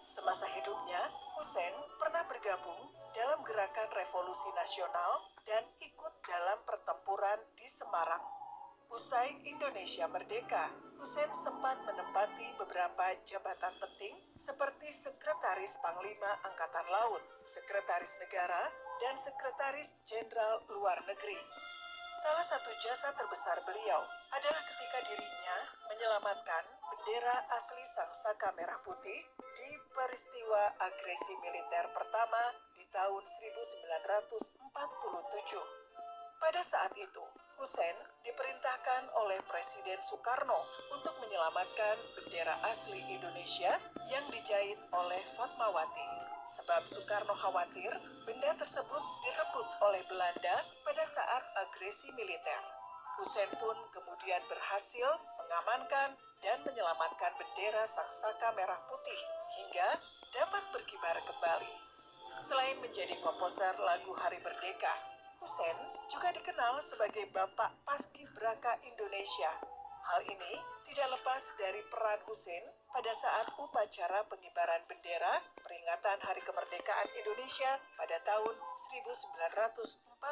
Semasa hidupnya, Hussein pernah bergabung dalam gerakan revolusi nasional dan ikut dalam pertempuran di Semarang. Usai Indonesia merdeka, Hussein sempat menempati beberapa jabatan penting seperti Sekretaris Panglima Angkatan Laut, Sekretaris Negara, dan Sekretaris Jenderal Luar Negeri. Salah satu jasa terbesar beliau adalah ketika dirinya menyelamatkan bendera asli Sangsaka Merah Putih di peristiwa agresi militer pertama di tahun 1947. Pada saat itu, Hussein diperintahkan oleh Presiden Soekarno untuk menyelamatkan bendera asli Indonesia yang dijahit oleh Fatmawati. Sebab Soekarno khawatir benda tersebut direbut oleh Belanda pada saat agresi militer. Hussein pun kemudian berhasil mengamankan dan menyelamatkan bendera Sangsaka Merah Putih hingga dapat berkibar kembali. Selain menjadi komposer lagu Hari Merdeka, Hussein juga dikenal sebagai Bapak Paskibraka Indonesia. Hal ini tidak lepas dari peran Hussein pada saat upacara pengibaran bendera peringatan Hari Kemerdekaan Indonesia pada tahun 1946.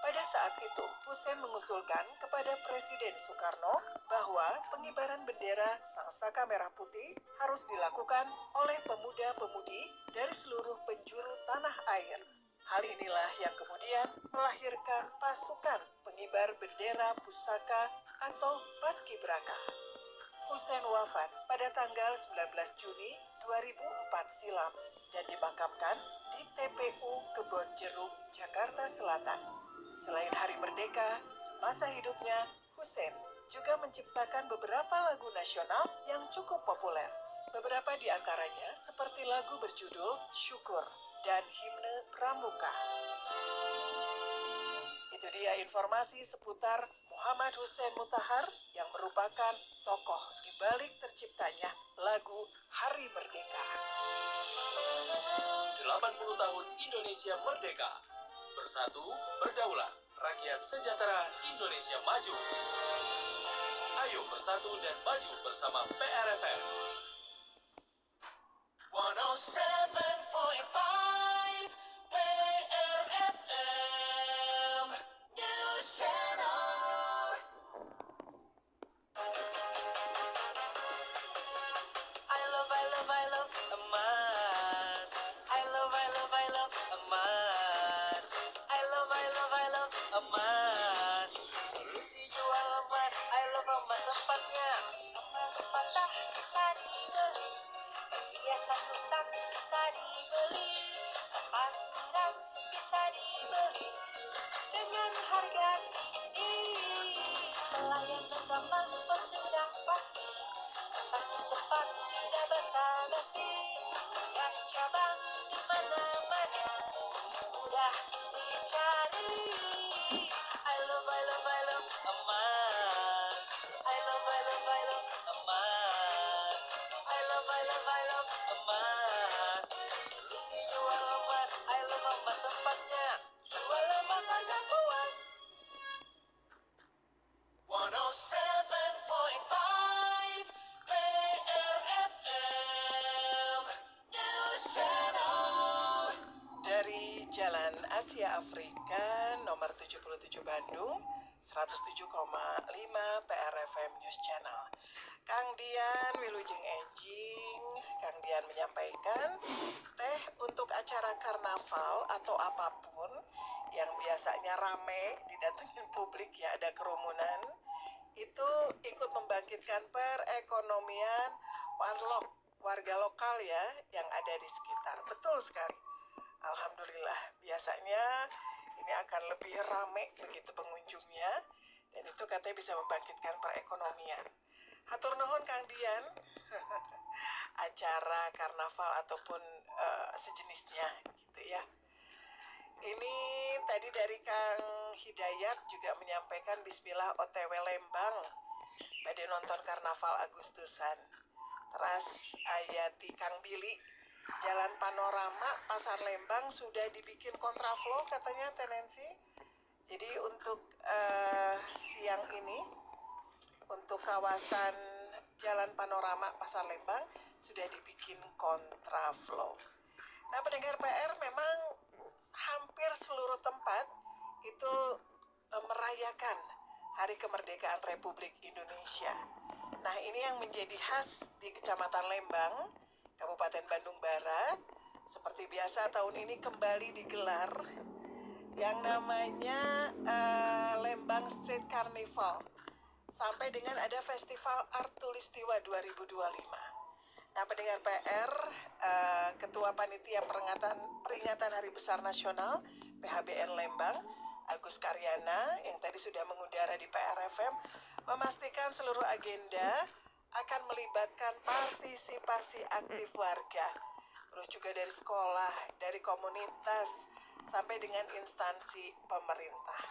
Pada saat itu, Hussein mengusulkan kepada Presiden Soekarno bahwa pengibaran bendera Sangsaka Merah Putih harus dilakukan oleh pemuda-pemudi dari seluruh penjuru tanah air. Hal inilah yang kemudian melahirkan pasukan pengibar bendera pusaka atau Paskibraka. Hussein wafat pada tanggal 19 Juni 2004 silam dan dimakamkan di TPU Kebon Jeruk, Jakarta Selatan. Selain Hari Merdeka, semasa hidupnya, Hussein juga menciptakan beberapa lagu nasional yang cukup populer. Beberapa di antaranya seperti lagu berjudul Syukur dan himne Pramuka. Itu dia informasi seputar Muhammad Hussein Mutahar yang merupakan tokoh di balik terciptanya lagu Hari Merdeka. 80 tahun Indonesia Merdeka. Bersatu, berdaulat, rakyat sejahtera, Indonesia maju. Ayo bersatu dan maju bersama PRFM. 107.5 PRFM News Channel. I love emas. I love emas. I love emas. Solusi jual emas. I love emas tempatnya. Emas patah bisa dibeli. Hiasan rusak bisa dibeli. Emas suram bisa dibeli dengan harga tinggi. Pelayanan gampang sudah pasti. Transaksi cepat tidak basa-basi. Dan cabang di mana-mana mudah dicari. I love emas. I love emas. I love emas. Solusi jual emas. I love emas tempatnya. Jual emas aja puas. 107.5 PRFM News Channel. Dari Jalan Asia Afrika nomor 77 Bandung, 107,5 PRFM News Channel. Kang Dian Wilujeng Enjing, Kang Dian menyampaikan teh untuk acara karnaval atau apapun yang biasanya rame didatengin publik ya, ada kerumunan, itu ikut membangkitkan perekonomian warga lokal ya yang ada di sekitar. Betul sekali. Alhamdulillah, biasanya ini akan lebih rame begitu pengunjungnya Dan itu katanya bisa membangkitkan perekonomian. Hatur nuhun Kang Dian. Acara karnaval ataupun sejenisnya gitu ya. Ini tadi dari Kang Hidayat juga menyampaikan Bismillah OTW Lembang. Badai nonton karnaval Agustusan. Teras ayati Kang Billy, Jalan Panorama Pasar Lembang sudah dibikin kontraflow katanya tenensi. Jadi untuk siang ini untuk kawasan Jalan Panorama Pasar Lembang sudah dibikin kontraflow. Nah, pendengar PR, memang hampir seluruh tempat itu merayakan Hari Kemerdekaan Republik Indonesia. Nah, ini yang menjadi khas di Kecamatan Lembang, Kabupaten Bandung Barat. Seperti biasa tahun ini kembali digelar yang namanya Lembang Street Carnival. Sampai dengan ada Festival Art Tulistiwa 2025. Nah, pendengar PR, Ketua Panitia Peringatan Hari Besar Nasional PHBN Lembang, Agus Karyana, yang tadi sudah mengudara di PRFM, memastikan seluruh agenda akan melibatkan partisipasi aktif warga, terus juga dari sekolah, dari komunitas, sampai dengan instansi pemerintah.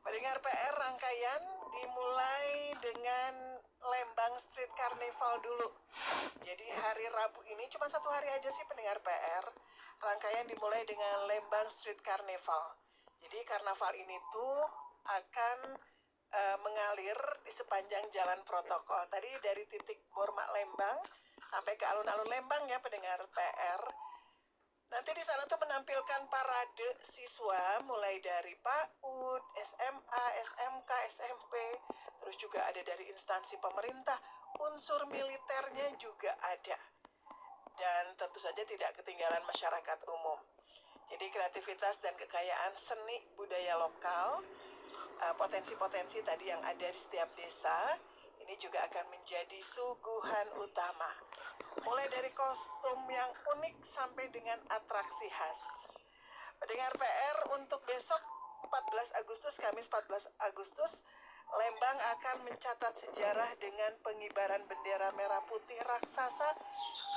Pendengar PR, rangkaian dimulai dengan Lembang Street Carnival dulu. Jadi hari Rabu ini cuma satu hari aja sih pendengar PR. Rangkaian dimulai dengan Lembang Street Carnival. Jadi karnaval ini tuh akan mengalir di sepanjang jalan protokol. Tadi dari titik Bormak Lembang sampai ke alun-alun Lembang ya pendengar PR. Nanti di sana tuh menampilkan parade siswa mulai dari PAUD, SMA, SMK, SMP, terus juga ada dari instansi pemerintah, unsur militernya juga ada. Dan tentu saja tidak ketinggalan masyarakat umum. Jadi kreativitas dan kekayaan seni budaya lokal, potensi-potensi tadi yang ada di setiap desa, ini juga akan menjadi suguhan utama. Mulai dari kostum yang unik sampai dengan atraksi khas. Pendengar PR, untuk besok 14 Agustus, Kamis 14 Agustus, Lembang akan mencatat sejarah dengan pengibaran bendera merah putih raksasa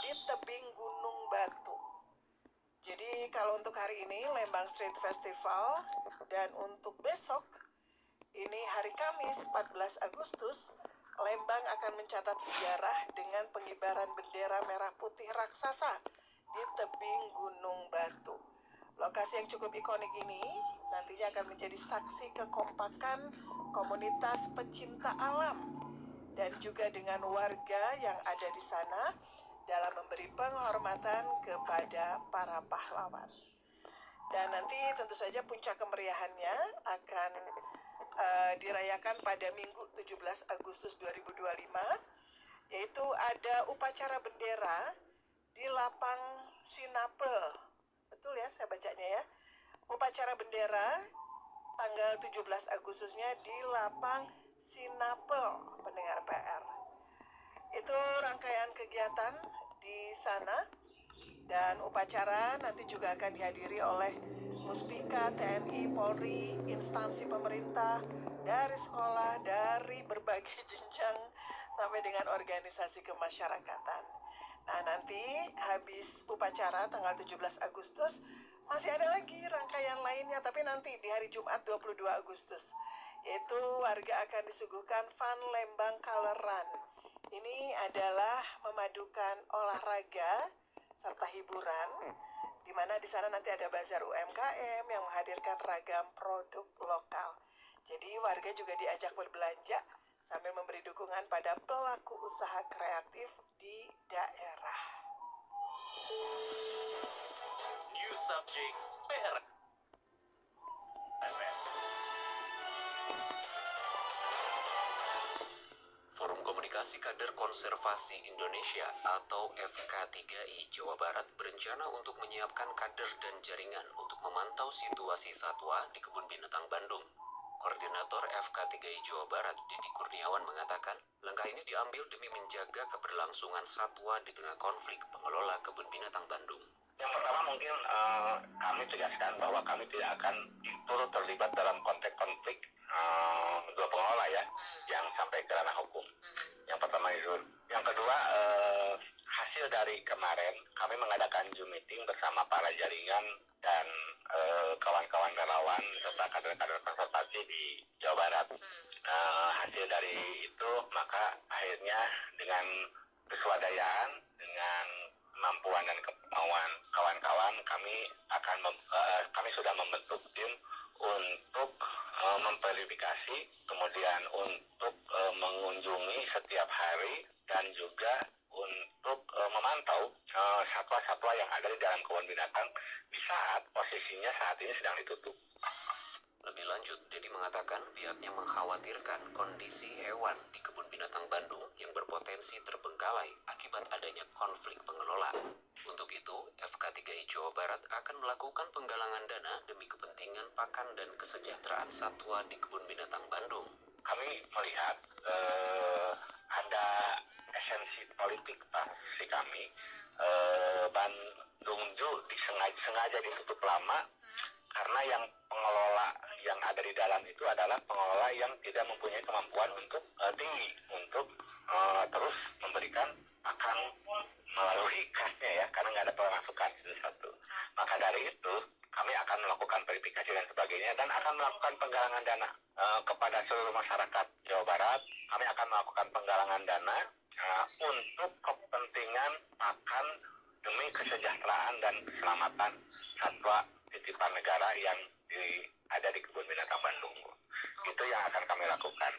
di tebing Gunung Batu. Jadi kalau untuk hari ini Lembang Street Festival, dan untuk besok ini hari Kamis 14 Agustus, Lembang akan mencatat sejarah dengan pengibaran bendera merah putih raksasa di tebing Gunung Batu. Lokasi yang cukup ikonik ini nantinya akan menjadi saksi kekompakan komunitas pecinta alam dan juga dengan warga yang ada di sana dalam memberi penghormatan kepada para pahlawan. Dan nanti tentu saja puncak kemeriahannya akan dirayakan pada Minggu 17 Agustus 2025, yaitu ada upacara bendera di Lapang Sinapel. Betul ya saya bacanya ya. Upacara bendera tanggal 17 Agustusnya di Lapang Sinapel, pendengar PR. Itu rangkaian kegiatan di sana, dan upacara nanti juga akan dihadiri oleh Muspika, TNI, Polri, instansi pemerintah, dari sekolah, dari berbagai jenjang, sampai dengan organisasi kemasyarakatan. Nah, nanti habis upacara tanggal 17 Agustus, masih ada lagi rangkaian lainnya, tapi nanti di hari Jumat 22 Agustus. Yaitu warga akan disuguhkan Fun Lembang Color Run. Ini adalah memadukan olahraga serta hiburan, di mana di sana nanti ada bazar UMKM yang menghadirkan ragam produk lokal. Jadi warga juga diajak berbelanja sambil memberi dukungan pada pelaku usaha kreatif di daerah. New subject PR. Forum Komunikasi Kader Konservasi Indonesia atau FK3I Jawa Barat berencana untuk menyiapkan kader dan jaringan untuk memantau situasi satwa di Kebun Binatang Bandung. Koordinator FK3I Jawa Barat, Didi Kurniawan, mengatakan langkah ini diambil demi menjaga keberlangsungan satwa di tengah konflik pengelola Kebun Binatang Bandung. Yang pertama mungkin kami tegaskan bahwa kami tidak akan turut terlibat dalam konteks konflik dua pengelola ya, yang sampai ke ranah hukum. Yang pertama itu. Yang kedua, hasil dari kemarin kami mengadakan Zoom meeting bersama para jaringan dan kawan-kawan relawan serta kader-kader konservasi di Jawa Barat. Hasil dari itu maka akhirnya dengan keswadayaan, dengan kemampuan dan kemauan kawan-kawan, kami sudah membentuk tim untuk memverifikasi, kemudian untuk mengunjungi setiap hari dan juga untuk memantau satwa-satwa yang ada di dalam kebun binatang di saat posisinya saat ini sedang ditutup. Lebih lanjut, Dedi mengatakan pihaknya mengkhawatirkan kondisi hewan di kebun binatang Bandung yang berpotensi terbengkalai akibat adanya konflik pengelola. Untuk itu, FK3I Jawa Barat akan melakukan penggalangan dana demi kepentingan pakan dan kesejahteraan satwa di kebun binatang Bandung. Kami melihat ada esensi politik pasti kami. Bandung sengaja ditutup lama karena yang pengelola yang ada di dalam itu adalah pengelola yang tidak mempunyai kemampuan untuk tinggi untuk terus memberikan pakan melalui kasnya ya, karena nggak ada pemasukan itu satu. Maka dari itu kami akan melakukan verifikasi dan sebagainya dan akan melakukan penggalangan dana kepada seluruh masyarakat Jawa Barat. Kami akan melakukan penggalangan dana untuk kepentingan pakan demi kesejahteraan dan keselamatan satwa titipan negara yang ada di kebun binatang Bandung. Itu yang akan kami lakukan.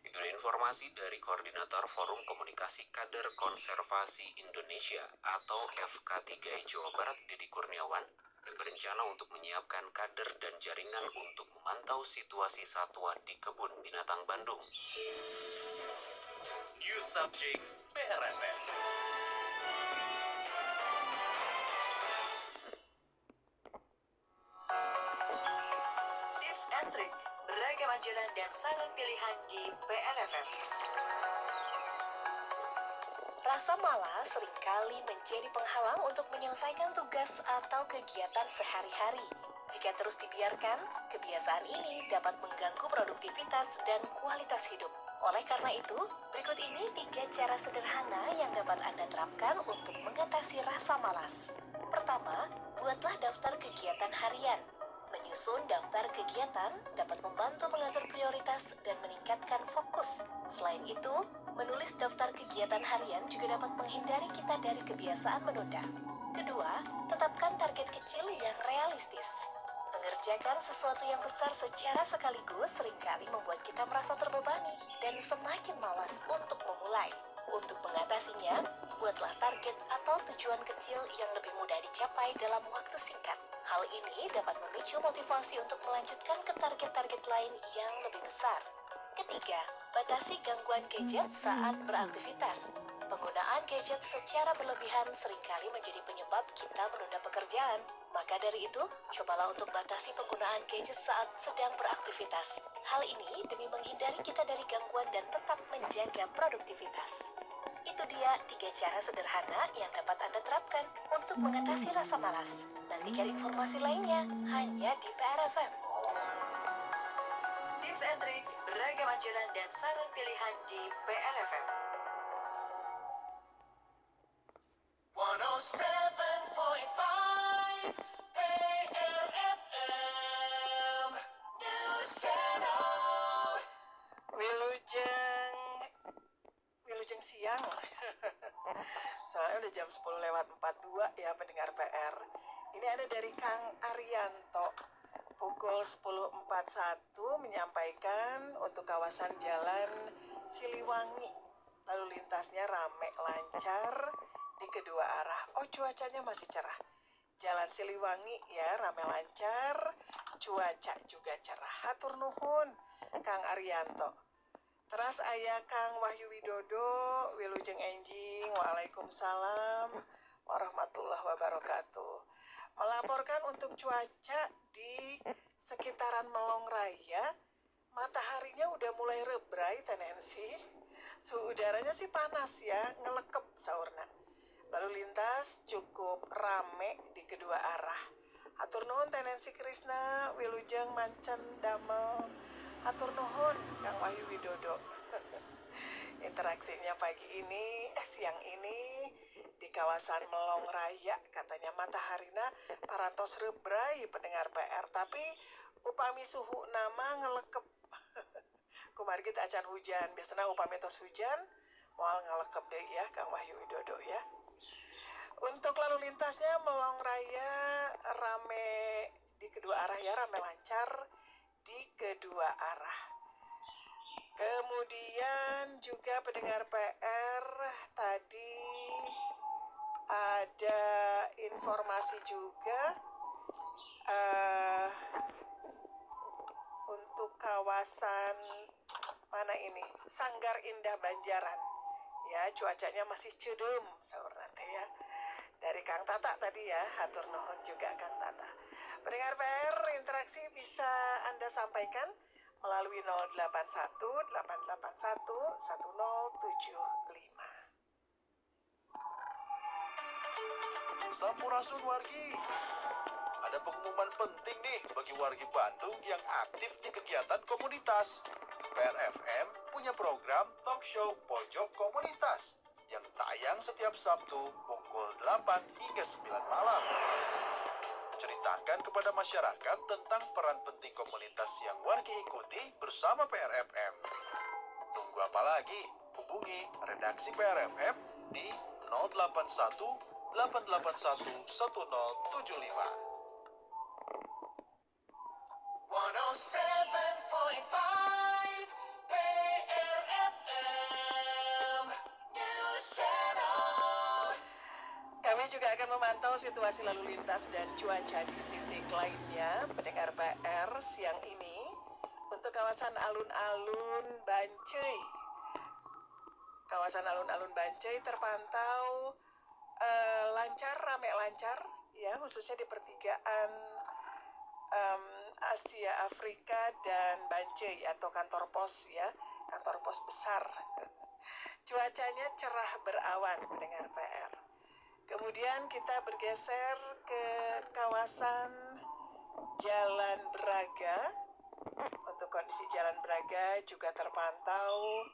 Itu informasi dari Koordinator Forum Komunikasi Kader Konservasi Indonesia atau FK3I Jawa Barat, Dedi Kurniawan, yang berencana untuk menyiapkan kader dan jaringan untuk memantau situasi satwa di kebun binatang Bandung. News Subject PRFM. Tips and Trick, beragam anjuran dan saran pilihan di PRFM. Rasa malas seringkali menjadi penghalang untuk menyelesaikan tugas atau kegiatan sehari-hari. Jika terus dibiarkan, kebiasaan ini dapat mengganggu produktivitas dan kualitas hidup. Oleh karena itu, berikut ini 3 cara sederhana yang dapat Anda terapkan untuk mengatasi rasa malas. Pertama, buatlah daftar kegiatan harian. Menyusun daftar kegiatan dapat membantu mengatur prioritas dan meningkatkan fokus. Selain itu, menulis daftar kegiatan harian juga dapat menghindari kita dari kebiasaan menunda. Kedua, tetapkan target kecil yang realistis. Mengerjakan sesuatu yang besar secara sekaligus seringkali membuat kita merasa terbebani dan semakin malas untuk memulai. Untuk mengatasinya, buatlah target atau tujuan kecil yang lebih mudah dicapai dalam waktu singkat. Hal ini dapat memicu motivasi untuk melanjutkan ke target-target lain yang lebih besar. Ketiga, batasi gangguan gadget saat beraktivitas. Penggunaan gadget secara berlebihan seringkali menjadi penyebab kita menunda pekerjaan. Maka dari itu, cobalah untuk batasi penggunaan gadget saat sedang beraktivitas. Hal ini demi menghindari kita dari gangguan dan tetap menjaga produktivitas. Itu dia 3 cara sederhana yang dapat Anda terapkan untuk mengatasi rasa malas. Nantikan informasi lainnya hanya di PRFM. Tips and Trick, beragam anjuran dan saran pilihan di PRFM. 107.5 PRFM News Channel. Wilujeng siang. Soalnya udah jam 10:42 ya pendengar PR. Ini ada dari Kang Arianto. Pukul 10.41 menyampaikan untuk kawasan Jalan Siliwangi. Lalu lintasnya rame lancar di kedua arah. Oh, cuacanya masih cerah. Jalan Siliwangi ya rame lancar, cuaca juga cerah. Hatur nuhun Kang Arianto. Teras aya Kang Wahyu Widodo, wilujeng enjing, waalaikumsalam warahmatullahi wabarakatuh. Melaporkan untuk cuaca di sekitaran Melong Raya, mataharinya udah mulai rebrai tendensi. Suhu udaranya sih panas ya, ngelekep saurna. Lalu lintas cukup rame di kedua arah. Hatur nuhun Tenensi Krisna, Wilujeng Mancen Damel. Hatur nuhun Kang Wahyu Widodo. Interaksinya siang ini di kawasan Melong Raya, katanya mataharina parantos rebrai pendengar PR, tapi upami suhu nama ngelekep. Kumargi teu acan hujan, biasanya upami tos hujan moal ngelekep deh ya Kang Wahyu Widodo ya. Untuk lalu lintasnya Melong Raya rame di kedua arah ya, rame lancar di kedua arah. Kemudian juga pendengar PR tadi ada informasi juga untuk kawasan mana ini, Sanggar Indah Banjaran ya, cuacanya masih cedem saur nanti ya. Dari Kang Tata tadi ya, hatur nuhun juga Kang Tata. Pendengar PR, interaksi bisa Anda sampaikan melalui 081 881 1075. Sampurasun wargi. Ada pengumuman penting nih bagi wargi Bandung yang aktif di kegiatan komunitas. PRFM punya program talk show Pojok Komunitas yang tayang setiap Sabtu pukul 8 hingga 9 malam. Ceritakan kepada masyarakat tentang peran penting komunitas yang wargi ikuti bersama PRFM. Tunggu apa lagi? Hubungi redaksi PRFM di 081 881 1075. 107.5 PRFM News Channel. Kami juga akan memantau situasi lalu lintas dan cuaca di titik lainnya pendengar PR siang ini. Untuk kawasan alun-alun Bancai, terpantau lancar, rame lancar ya, khususnya di pertigaan Asia Afrika dan Bancai atau kantor pos ya, kantor pos besar. Cuacanya cerah berawan pendengar PR. Kemudian kita bergeser ke kawasan Jalan Braga. Untuk kondisi Jalan Braga juga terpantau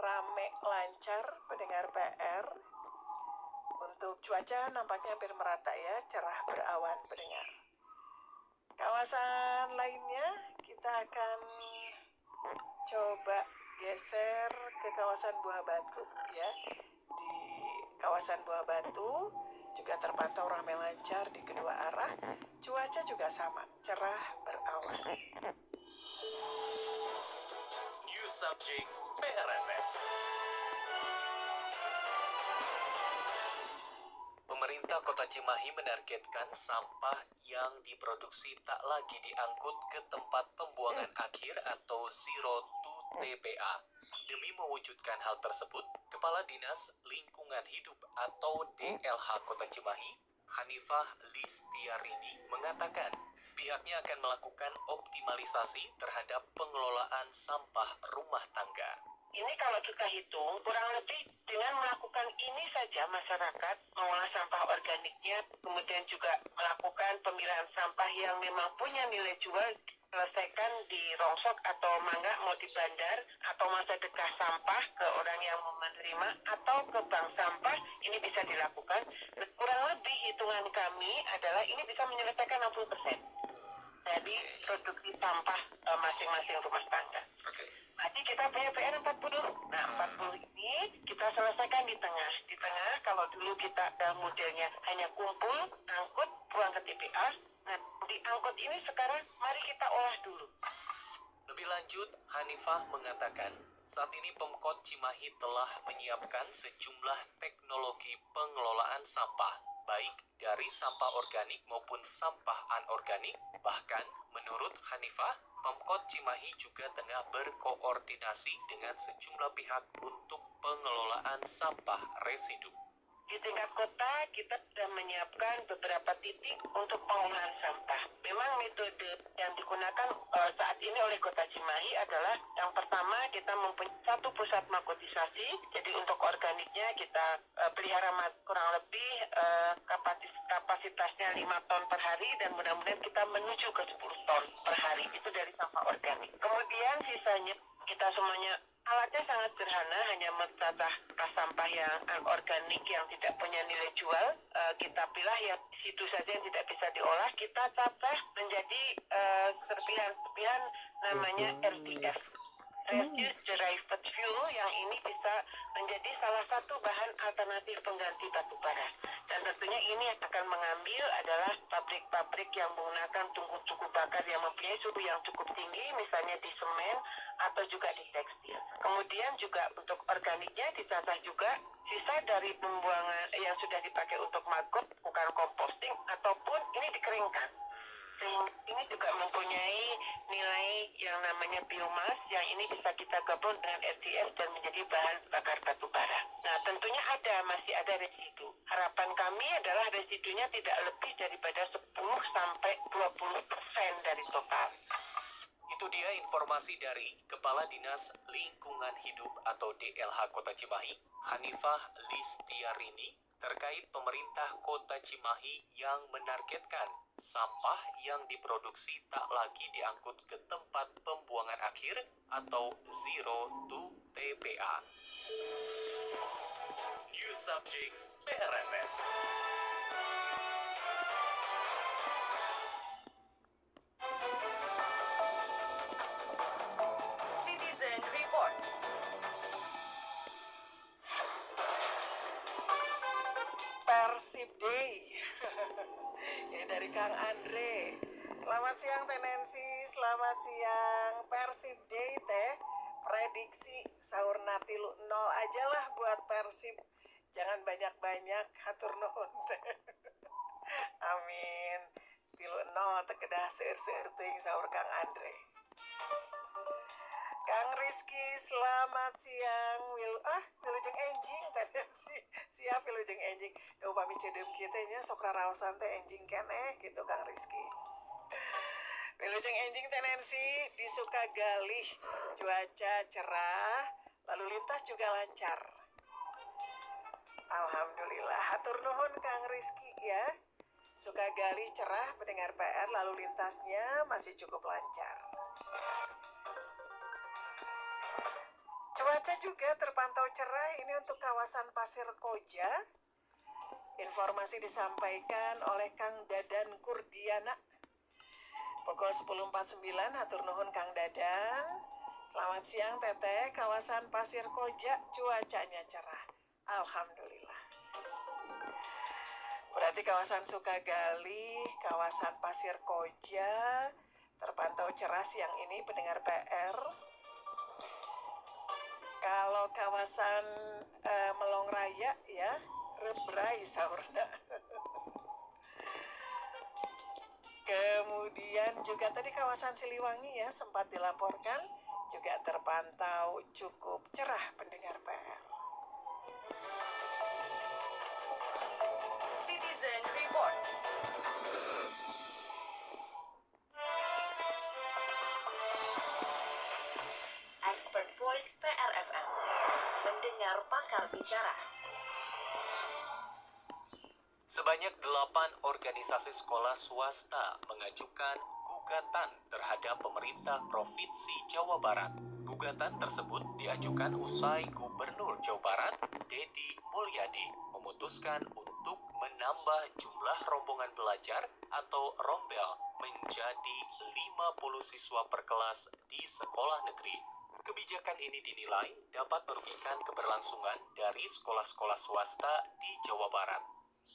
rame lancar pendengar PR. Untuk cuaca nampaknya hampir merata ya, cerah berawan pendengar. Kawasan lainnya kita akan coba geser ke kawasan Buah Batu ya. Di kawasan Buah Batu juga terpantau ramai lancar di kedua arah. Cuaca juga sama, cerah berawan. News Subject PRFM. Pemerintah Kota Cimahi menargetkan sampah yang diproduksi tak lagi diangkut ke tempat pembuangan akhir atau zero to TPA. Demi mewujudkan hal tersebut, Kepala Dinas Lingkungan Hidup atau DLH Kota Cimahi, Hanifah Listiarini, mengatakan pihaknya akan melakukan optimalisasi terhadap pengelolaan sampah rumah tangga. Ini kalau kita hitung, kurang lebih dengan melakukan ini saja masyarakat mengolah sampah organiknya, kemudian juga melakukan pemilahan sampah yang memang punya nilai jual, selesaikan di rongsok atau mangga mau di bandar, atau masa dekah sampah ke orang yang mau menerima, atau ke bank sampah, ini bisa dilakukan. Kurang lebih hitungan kami adalah ini bisa menyelesaikan 60% dari produksi sampah masing-masing rumah tangga. Nanti kita punya PR 40. Nah, 40 ini kita selesaikan di tengah. Di tengah, kalau dulu kita modelnya hanya kumpul, angkut, buang ke TPA. Nah, di angkut ini sekarang mari kita olah dulu. Lebih lanjut, Hanifah mengatakan, saat ini Pemkot Cimahi telah menyiapkan sejumlah teknologi pengelolaan sampah, baik dari sampah organik maupun sampah anorganik. Bahkan, menurut Hanifah, Pemkot Cimahi juga tengah berkoordinasi dengan sejumlah pihak untuk pengelolaan sampah residu. Di tingkat kota, kita sudah menyiapkan beberapa titik untuk pengolahan sampah. Memang metode yang digunakan saat ini oleh Kota Cimahi adalah yang pertama kita mempunyai satu pusat makotisasi. Jadi untuk organiknya kita pelihara kurang lebih kapasitasnya 5 ton per hari dan mudah-mudahan kita menuju ke 10 ton per hari. Itu dari sampah organik. Kemudian sisanya kita semuanya alatnya sangat sederhana, hanya mencacah sampah yang organik yang tidak punya nilai jual. Kita pilah yang situ saja yang tidak bisa diolah, kita cacah menjadi serpihan-serpihan namanya RDF. Reduce Derived Fuel, yang ini bisa menjadi salah satu bahan alternatif pengganti batu bara. Dan tentunya ini yang akan mengambil adalah pabrik-pabrik yang menggunakan tungku bakar yang mempunyai suhu yang cukup tinggi, misalnya di semen atau juga di tekstil. Kemudian juga untuk organiknya dicacah juga sisa dari pembuangan yang sudah dipakai untuk maggot, bukan composting, ataupun ini dikeringkan. Sehingga ini juga mempunyai nilai yang namanya biomas, yang ini bisa kita gabung dengan RDF dan menjadi bahan bakar batu bara. Nah, tentunya masih ada residu. Harapan kami adalah residunya tidak lebih daripada 10-20% dari total. Itu dia informasi dari Kepala Dinas Lingkungan Hidup atau DLH Kota Cimahi, Hanifah Listiarini, terkait pemerintah Kota Cimahi yang menargetkan sampah yang diproduksi tak lagi diangkut ke tempat pembuangan akhir atau zero to TPA. News Subject PRFM. Citizen Report. Persib Day. Ini dari Kang Andre. Selamat siang Tenensi, selamat siang. Persib Day teh, prediksi sahur natilu 0 aja lah buat Persib. Jangan banyak-banyak, hatur nuhun teh. Amin. Tilu 0 teh kedah seueur-seueur teuing sahur Kang Andre. Kang Rizky, selamat siang. Wilujeng enjing Tenensi. Siap Wilujeng enjing. Upami cedeum kieu teh nya sok raraosan teh enjing keneh gitu Kang Rizky. Wilujeng enjing Tenensi di Sukagalih, cuaca cerah, lalu lintas juga lancar. Alhamdulillah, hatur nuhun Kang Rizky ya. Sukagalih cerah mendengar PR, lalu lintasnya masih cukup lancar. Cuaca juga terpantau cerah ini untuk kawasan Pasir Koja. Informasi disampaikan oleh Kang Dadan Kurdiana. Pukul 10.49, hatur nuhun Kang Dadan. Selamat siang Teteh, kawasan Pasir Koja cuacanya cerah. Alhamdulillah. Berarti kawasan Sukagalih, kawasan Pasir Koja terpantau cerah siang ini pendengar PR. Kalau kawasan Melong Raya ya, rebrai sahurna. Kemudian juga tadi kawasan Siliwangi ya sempat dilaporkan juga terpantau cukup cerah pendengar PR. Citizen Report. Expert Voice PRFM. Mendengar pakar bicara. Sebanyak 8 organisasi sekolah swasta mengajukan gugatan terhadap pemerintah Provinsi Jawa Barat. Gugatan tersebut diajukan usai Gubernur Jawa Barat, Deddy Mulyadi, memutuskan untuk menambah jumlah rombongan belajar atau rombel menjadi 50 siswa per kelas di sekolah negeri. Kebijakan ini dinilai dapat merugikan keberlangsungan dari sekolah-sekolah swasta di Jawa Barat.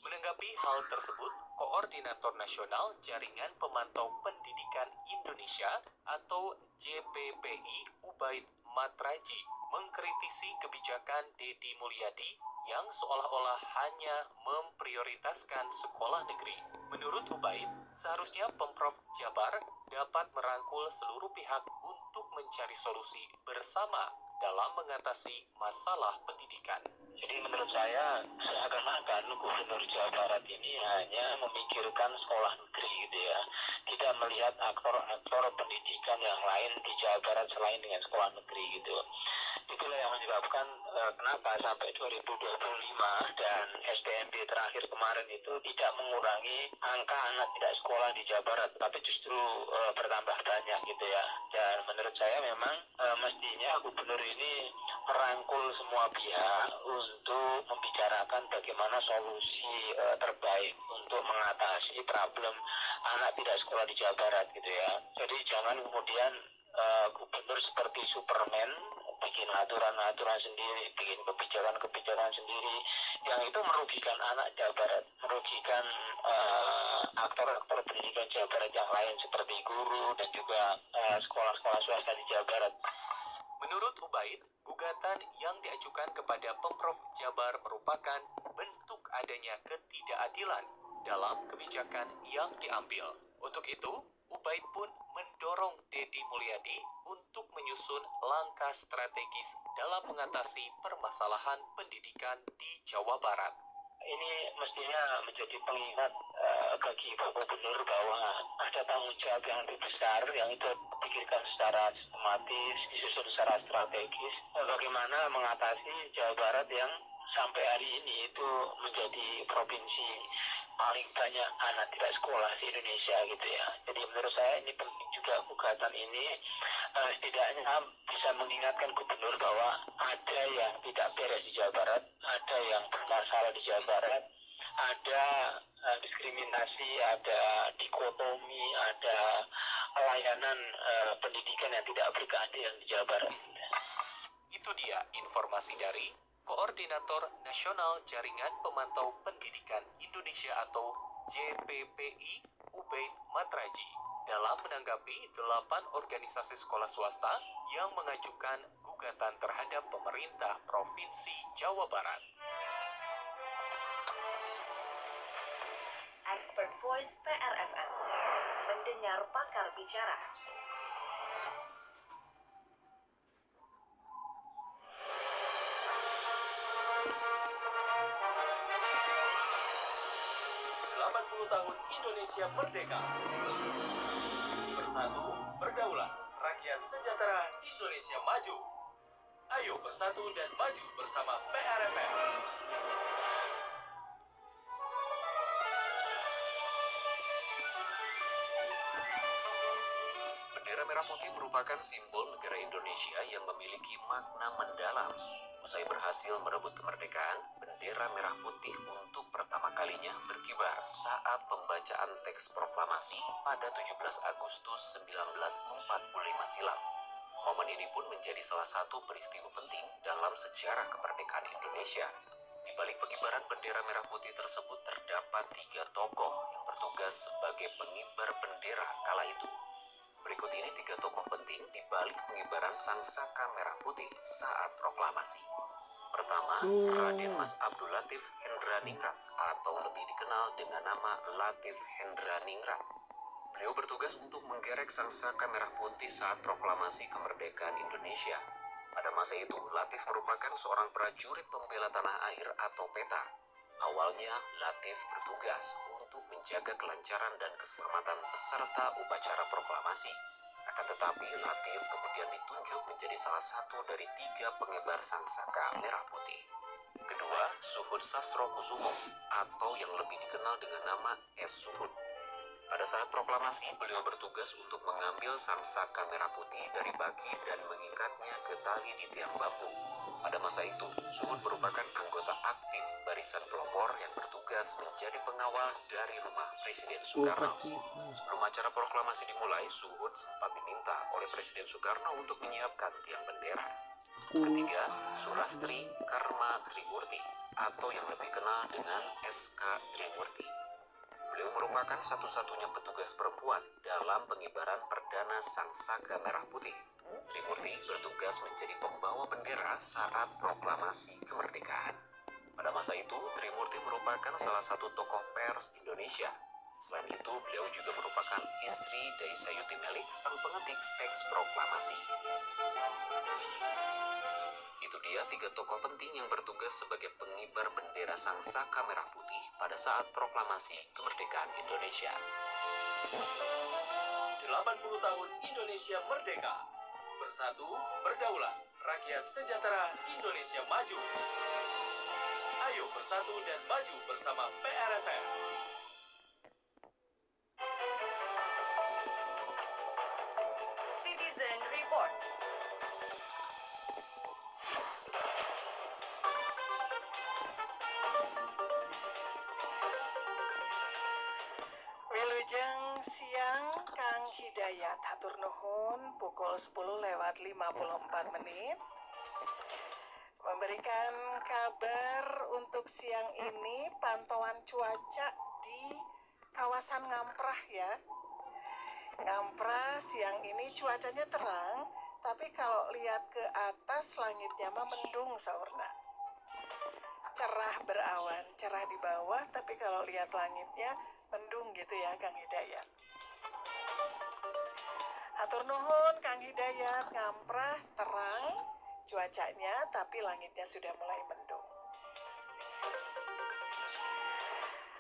Menanggapi hal tersebut, Koordinator Nasional Jaringan Pemantau Pendidikan Indonesia atau JPPI Ubaid Matraji mengkritisi kebijakan Deddy Mulyadi yang seolah-olah hanya memprioritaskan sekolah negeri. Menurut Ubaid, seharusnya Pemprov Jabar dapat merangkul seluruh pihak untuk mencari solusi bersama dalam mengatasi masalah pendidikan. Jadi menurut saya seakan-akan Gubernur Jawa Barat ini hanya memikirkan sekolah negeri gitu ya. Tidak melihat aktor-aktor pendidikan yang lain di Jawa Barat selain dengan sekolah negeri gitu. Itulah yang menyebabkan kenapa sampai 2025 dan SPMB terakhir kemarin itu tidak mengurangi angka anak tidak sekolah di Jawa Barat, tapi justru bertambah banyak gitu ya. Dan menurut saya memang mestinya gubernur ini merangkul semua pihak untuk membicarakan bagaimana solusi terbaik untuk mengatasi problem anak tidak sekolah di Jawa Barat gitu ya. Jadi jangan kemudian gubernur seperti Superman bikin aturan-aturan sendiri, bikin kebijakan-kebijakan sendiri yang itu merugikan anak Jawa Barat, merugikan aktor-aktor pendidikan Jawa Barat yang lain seperti guru dan juga sekolah-sekolah swasta di Jawa Barat. Menurut Ubaid, gugatan yang diajukan kepada Pemprov Jabar merupakan bentuk adanya ketidakadilan dalam kebijakan yang diambil. Untuk itu, Ubaid pun mendorong Deddy Mulyadi untuk menyusun langkah strategis dalam mengatasi permasalahan pendidikan di Jawa Barat. Ini mestinya menjadi pengingat bagi Pak Gubernur bahwa ada tanggung jawab yang lebih besar yang itu dipikirkan secara sistematis, disusun secara strategis. Bagaimana mengatasi Jawa Barat yang sampai hari ini itu menjadi provinsi paling banyak anak tidak sekolah di Indonesia gitu ya. Jadi menurut saya ini penting juga gugatan ini setidaknya bisa mengingatkan gubernur bahwa ada yang tidak beres di Jawa Barat, ada yang bermasalah di Jawa Barat, ada diskriminasi, ada dikotomi, ada layanan pendidikan yang tidak berkeadilan di Jawa Barat. Itu dia informasi dari Koordinator Nasional Jaringan Pemantau Pendidikan Indonesia atau JPPI Ubaid Matraji dalam menanggapi 8 organisasi sekolah swasta yang mengajukan gugatan terhadap pemerintah Provinsi Jawa Barat. Expert Voice PRFM, mendengar pakar bicara. Tahun Indonesia Merdeka. Bersatu, berdaulat, rakyat sejahtera, Indonesia maju. Ayo bersatu dan maju bersama PRFM. Bendera merah putih merupakan simbol negara Indonesia yang memiliki makna mendalam. Usai berhasil merebut kemerdekaan, bendera merah putih untuk pertama kalinya berkibar saat pembacaan teks proklamasi pada 17 Agustus 1945 silam. Momen ini pun menjadi salah satu peristiwa penting dalam sejarah kemerdekaan Indonesia. Di balik pengibaran bendera merah putih tersebut terdapat 3 tokoh yang bertugas sebagai pengibar bendera kala itu. Berikut ini 3 tokoh penting di balik pengibaran sangsaka merah putih saat proklamasi. Pertama, Raden Mas Abdul Latif Hendraningrat atau lebih dikenal dengan nama Latif Hendraningrat. Beliau bertugas untuk menggerek sangsaka merah putih saat proklamasi kemerdekaan Indonesia. Pada masa itu, Latif merupakan seorang prajurit pembela tanah air atau PETA. Awalnya, Latif bertugas untuk menjaga kelancaran dan keselamatan peserta upacara proklamasi. Akan tetapi, Latif kemudian ditunjuk menjadi salah satu dari 3 pengibar sangsaka merah putih. Kedua, Suhud Sastrokusumo atau yang lebih dikenal dengan nama S. Suhud. Pada saat proklamasi, beliau bertugas untuk mengambil sangsaka merah putih dari baki dan mengikatnya ke tali di tiang bambu. Pada masa itu, Suhud merupakan anggota aktif barisan pelopor yang bertugas menjadi pengawal dari rumah Presiden Soekarno. Sebelum acara proklamasi dimulai, Suhud sempat diminta oleh Presiden Soekarno untuk menyiapkan tiang bendera. Ketiga, Surastri Karma Trimurti atau yang lebih kenal dengan SK Trimurti. Beliau merupakan satu-satunya petugas perempuan dalam pengibaran perdana sangsaka merah putih. Trimurti bertugas menjadi pembawa bendera saat proklamasi kemerdekaan. Pada masa itu, Trimurti merupakan salah satu tokoh pers Indonesia. Selain itu, beliau juga merupakan istri dari Sayuti Melik, sang pengetik teks proklamasi. Itu dia 3 tokoh penting yang bertugas sebagai pengibar bendera Sang Saka Merah Putih pada saat proklamasi kemerdekaan Indonesia. 80 tahun Indonesia merdeka. Bersatu, berdaulat, rakyat sejahtera, Indonesia maju. Ayo bersatu dan maju bersama PRFM. Citizen Report. Wilujeng siang Kang Hidayat, hatur nuhun, pukul 10:54 memberikan kabar untuk siang ini pantauan cuaca di kawasan Ngamprah ya. Ngamprah siang ini cuacanya terang, tapi kalau lihat ke atas langitnya mah mendung saurna. Cerah berawan, cerah di bawah, tapi kalau lihat langitnya mendung gitu ya Kang Hidayat. Hatur nuhun Kang Hidayat, Ngamprah terang cuacanya, tapi langitnya sudah mulai mendung.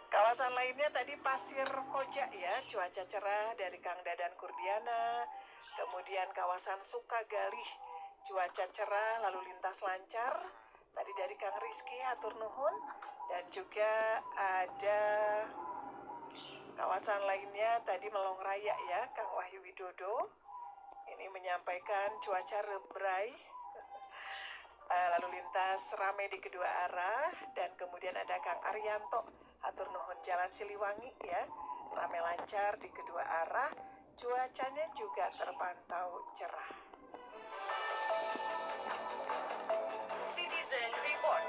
Kawasan lainnya tadi Pasir Koja ya, cuaca cerah dari Kang Dadan Kurdiana. Kemudian kawasan Sukagalih, cuaca cerah, lalu lintas lancar. Tadi dari Kang Rizky, hatur nuhun. Dan juga ada kawasan lainnya tadi Melong Raya ya, Kang Wahyu Widodo. Ini menyampaikan cuaca rebrai. Lalu lintas ramai di kedua arah. Dan kemudian ada Kang Arianto, hatur nuhun, Jalan Siliwangi ya, ramai lancar di kedua arah. Cuacanya juga terpantau cerah. Citizen Report.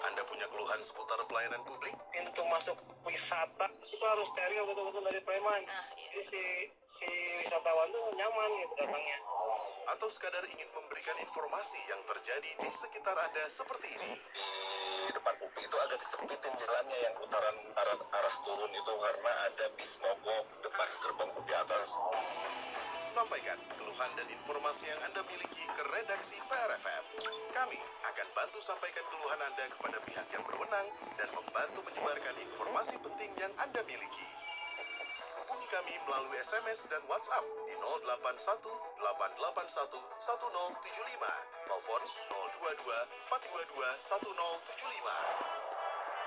Anda punya keluhan seputar pelayanan publik? Pintu masuk wisata itu harus steril betul-betul dari preman. Jadi si wisatawan tuh nyaman gitu datangnya. Atau sekadar ingin memberikan informasi yang terjadi di sekitar Anda seperti ini? Di depan UPI itu agak disempitin jalannya yang putaran arah turun itu karena ada bis mogok depan gerbang UPI atas. Sampaikan keluhan dan informasi yang Anda miliki ke redaksi PRFM. Kami akan bantu sampaikan keluhan Anda kepada pihak yang berwenang dan membantu menyebarkan informasi penting yang Anda miliki. Hubungi kami melalui SMS dan WhatsApp di 081-881-1075, telepon 022-422-1075.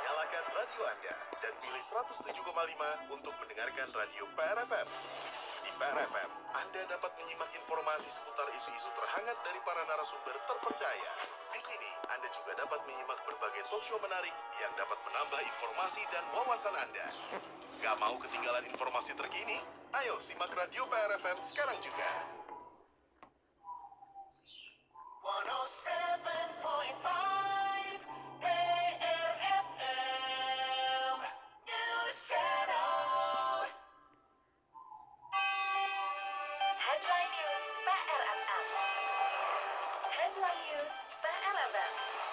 Nyalakan radio Anda dan pilih 107,5 untuk mendengarkan radio PRFM. Di PRFM, Anda dapat menyimak informasi seputar isu-isu terhangat dari para narasumber terpercaya. Di sini, Anda juga dapat menyimak berbagai talkshow menarik yang dapat menambah informasi dan wawasan Anda. Gak mau ketinggalan informasi terkini? Ayo simak radio PRFM sekarang juga. 107.5 PRFM News Channel. Headline News PRFM. Headline News PRFM.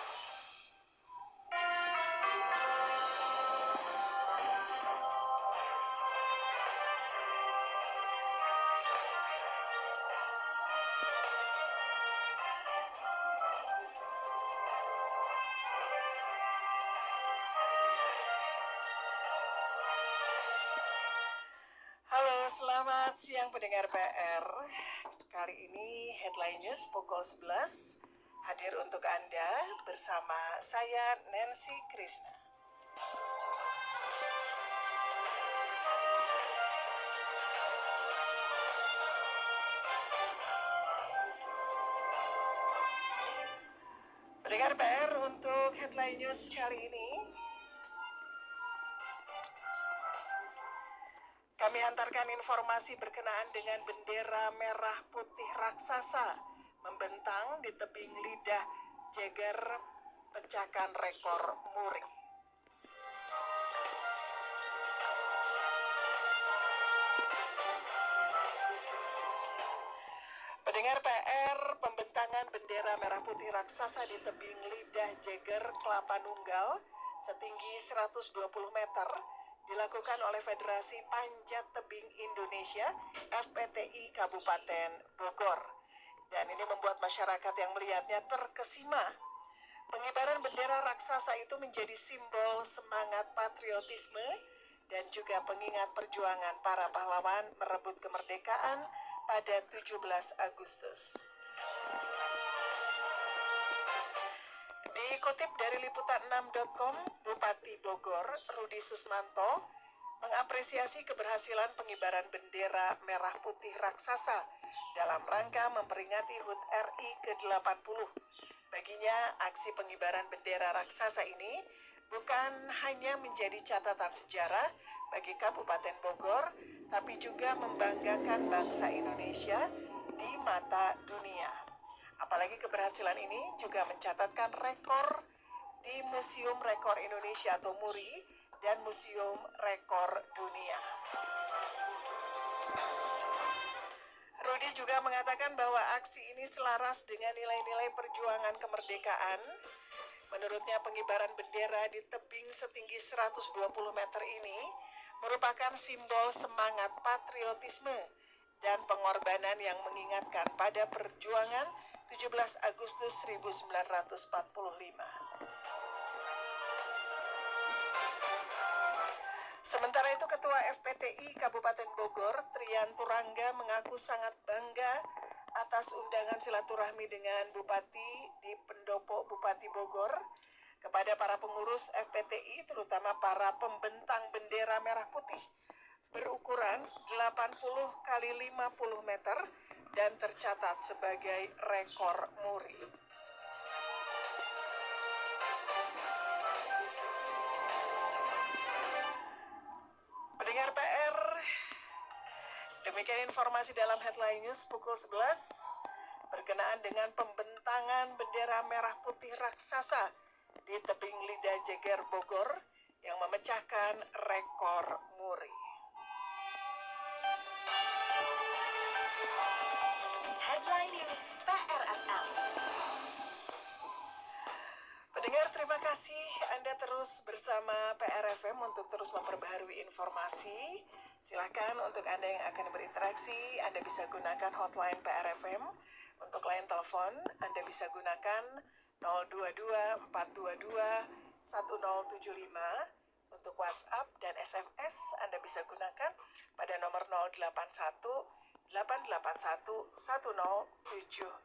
Halo, selamat siang pendengar PR. Kali ini Headline News pukul 11 hadir untuk Anda bersama saya Nancy Krishna. Pendengar PR untuk Headline News kali ini, kami hantarkan informasi berkenaan dengan bendera merah putih raksasa membentang di tebing lidah Jeger pecahkan rekor muri. Pendengar PR, pembentangan bendera merah putih raksasa di tebing lidah Jeger Kelapa Nunggal setinggi 120 meter dilakukan oleh Federasi Panjat Tebing Indonesia FPTI Kabupaten Bogor. Dan ini membuat masyarakat yang melihatnya terkesima. Pengibaran bendera raksasa itu menjadi simbol semangat patriotisme dan juga pengingat perjuangan para pahlawan merebut kemerdekaan pada 17 Agustus. Dikutip dari liputan6.com, Bupati Bogor, Rudi Susmanto, mengapresiasi keberhasilan pengibaran bendera merah putih raksasa dalam rangka memperingati HUT RI ke-80. Baginya, aksi pengibaran bendera raksasa ini bukan hanya menjadi catatan sejarah bagi Kabupaten Bogor, tapi juga membanggakan bangsa Indonesia di mata dunia. Apalagi keberhasilan ini juga mencatatkan rekor di Museum Rekor Indonesia atau MURI dan Museum Rekor Dunia. Rudi juga mengatakan bahwa aksi ini selaras dengan nilai-nilai perjuangan kemerdekaan. Menurutnya pengibaran bendera di tebing setinggi 120 meter ini merupakan simbol semangat patriotisme dan pengorbanan yang mengingatkan pada perjuangan 17 Agustus 1945. Sementara itu, Ketua FPTI Kabupaten Bogor, Trian Turangga, mengaku sangat bangga atas undangan silaturahmi dengan Bupati di Pendopo Bupati Bogor. Kepada para pengurus FPTI, terutama para pembentang bendera merah putih berukuran 80 kali 50 meter dan tercatat sebagai rekor MURI. Pendengar PR, demikian informasi dalam headline news pukul 11 berkenaan dengan pembentangan bendera merah putih raksasa di tebing Lidah Jeger Bogor yang memecahkan rekor MURI. Headline News PRFM. Pendengar, terima kasih Anda terus bersama PRFM untuk terus memperbaharui informasi. Silakan untuk Anda yang akan berinteraksi, Anda bisa gunakan hotline PRFM. Untuk line telepon, Anda bisa gunakan 022 422 1075. Untuk WhatsApp dan SMS, Anda bisa gunakan pada nomor 081 881 1075.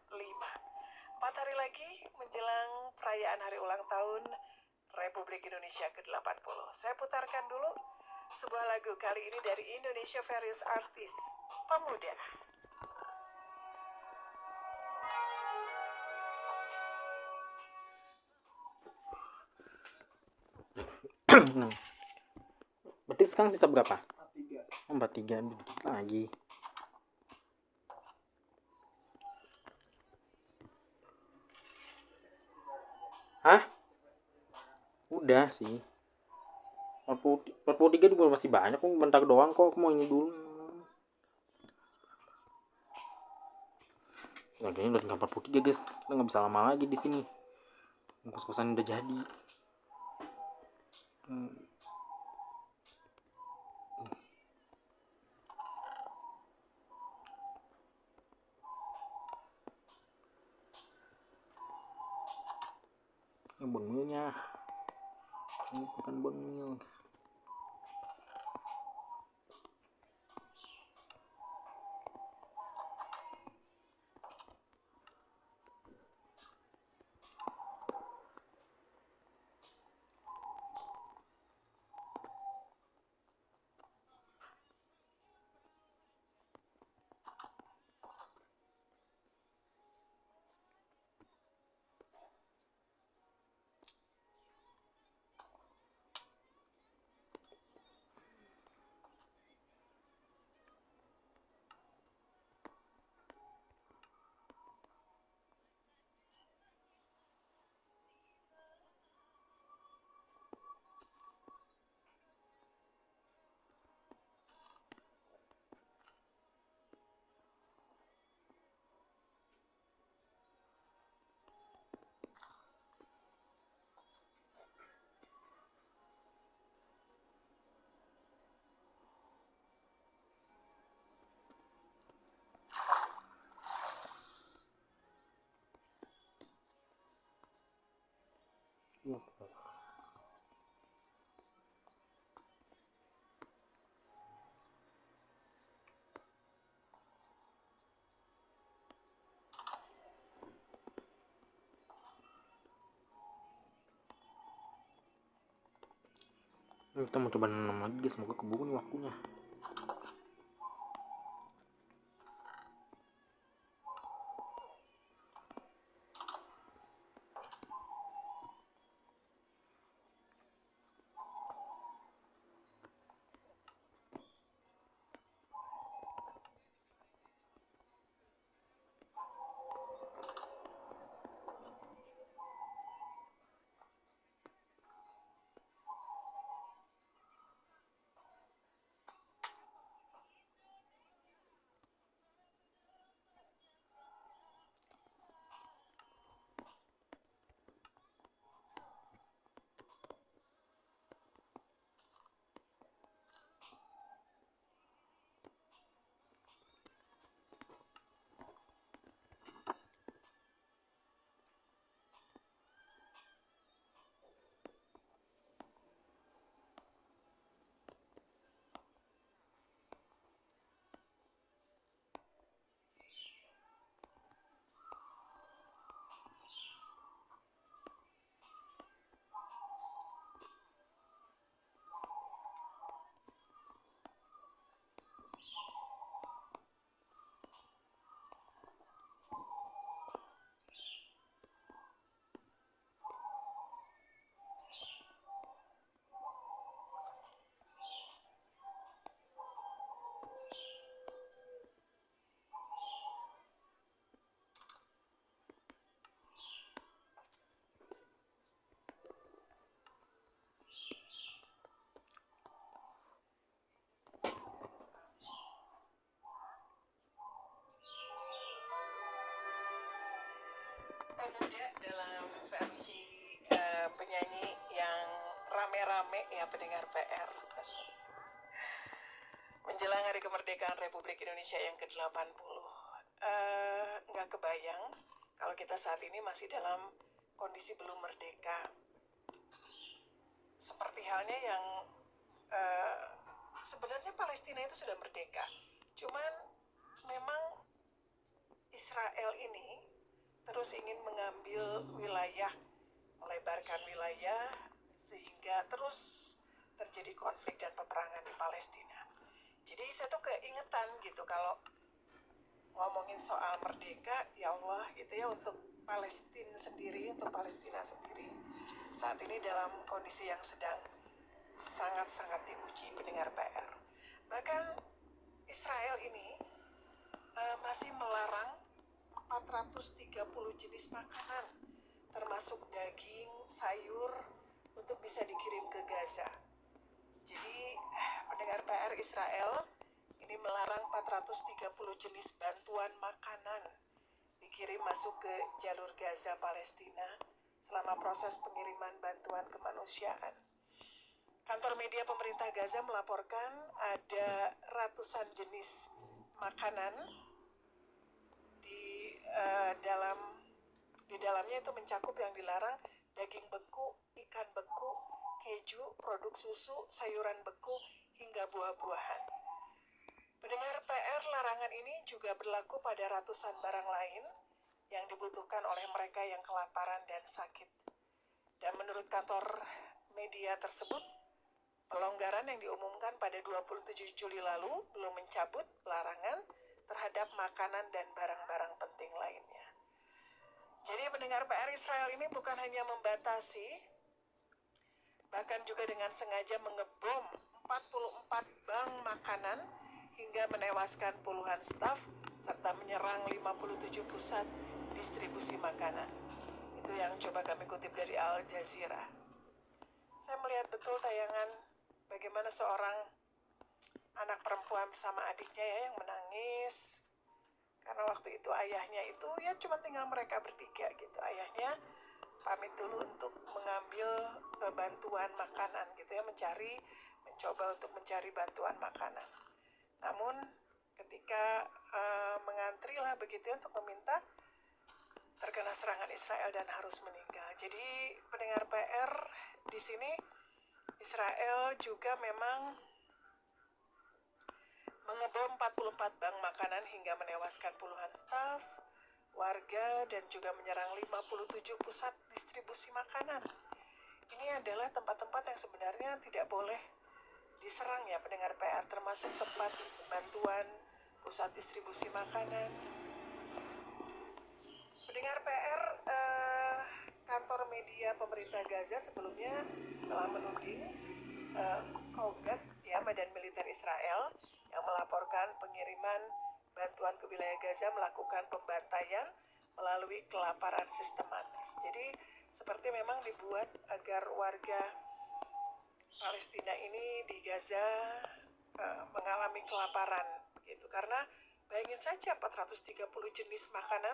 4 hari lagi menjelang perayaan hari ulang tahun Republik Indonesia ke-80. Saya putarkan dulu sebuah lagu kali ini dari Indonesia Various Artists, Pemuda. Berarti sekarang sisa berapa? 43. Dikit lagi. Hah? Udah sih. 43 juga masih banyak kok, bentar doang kok. Aku mau ini dulu. Ya, ini udah tinggal 43 guys. Kita nggak bisa lama lagi di sini. Kos-kosan udah jadi. Ini bone meal-nya. Ini bukan bone meal. Kita mau coba nanam lagi guys, semoga keburu nih waktunya. Pemuda dalam versi penyanyi yang rame-rame ya pendengar PR. Menjelang Hari Kemerdekaan Republik Indonesia yang ke-80, nggak kebayang kalau kita saat ini masih dalam kondisi belum merdeka. Seperti halnya yang sebenarnya Palestina itu sudah merdeka, cuman memang Israel ini terus ingin mengambil wilayah, melebarkan wilayah, sehingga terus terjadi konflik dan peperangan di Palestina. Jadi saya tuh keingetan gitu kalau ngomongin soal merdeka, ya Allah gitu ya, untuk Palestina sendiri, untuk Palestina sendiri saat ini dalam kondisi yang sedang sangat-sangat diuji pendengar PR. Bahkan Israel ini masih melarang 430 jenis makanan, termasuk daging, sayur, untuk bisa dikirim ke Gaza. Jadi, pendengar PR, Israel ini melarang 430 jenis bantuan makanan dikirim masuk ke jalur Gaza, Palestina, selama proses pengiriman bantuan kemanusiaan. Kantor media pemerintah Gaza melaporkan ada ratusan jenis makanan di dalamnya itu mencakup yang dilarang daging beku, ikan beku, keju, produk susu, sayuran beku, hingga buah-buahan. Pendengar PR, larangan ini juga berlaku pada ratusan barang lain yang dibutuhkan oleh mereka yang kelaparan dan sakit. Dan menurut kantor media tersebut, pelonggaran yang diumumkan pada 27 Juli lalu belum mencabut larangan terhadap makanan dan barang-barang penting lainnya. Jadi pendengar PR, Israel ini bukan hanya membatasi, bahkan juga dengan sengaja mengebom 44 bank makanan hingga menewaskan puluhan staf serta menyerang 57 pusat distribusi makanan. Itu yang coba kami kutip dari Al Jazeera. Saya melihat betul tayangan bagaimana seorang anak perempuan bersama adiknya ya yang menangis karena waktu itu ayahnya itu ya cuma tinggal mereka bertiga gitu. Ayahnya pamit dulu untuk mengambil bantuan makanan gitu ya, mencoba untuk mencari bantuan makanan. Namun ketika mengantri lah begitu ya untuk meminta, terkena serangan Israel dan harus meninggal. Jadi pendengar PR, di sini Israel juga memang mengebom 44 bank makanan hingga menewaskan puluhan staf, warga, dan juga menyerang 57 pusat distribusi makanan. Ini adalah tempat-tempat yang sebenarnya tidak boleh diserang ya pendengar PR, termasuk tempat bantuan, pusat distribusi makanan. Pendengar PR, kantor media pemerintah Gaza sebelumnya telah menuding Kogat, ya, Badan Militer Israel, yang melaporkan pengiriman bantuan ke wilayah Gaza melakukan pembantaian melalui kelaparan sistematis. Jadi seperti memang dibuat agar warga Palestina ini di Gaza mengalami kelaparan gitu, karena bayangin saja 430 jenis makanan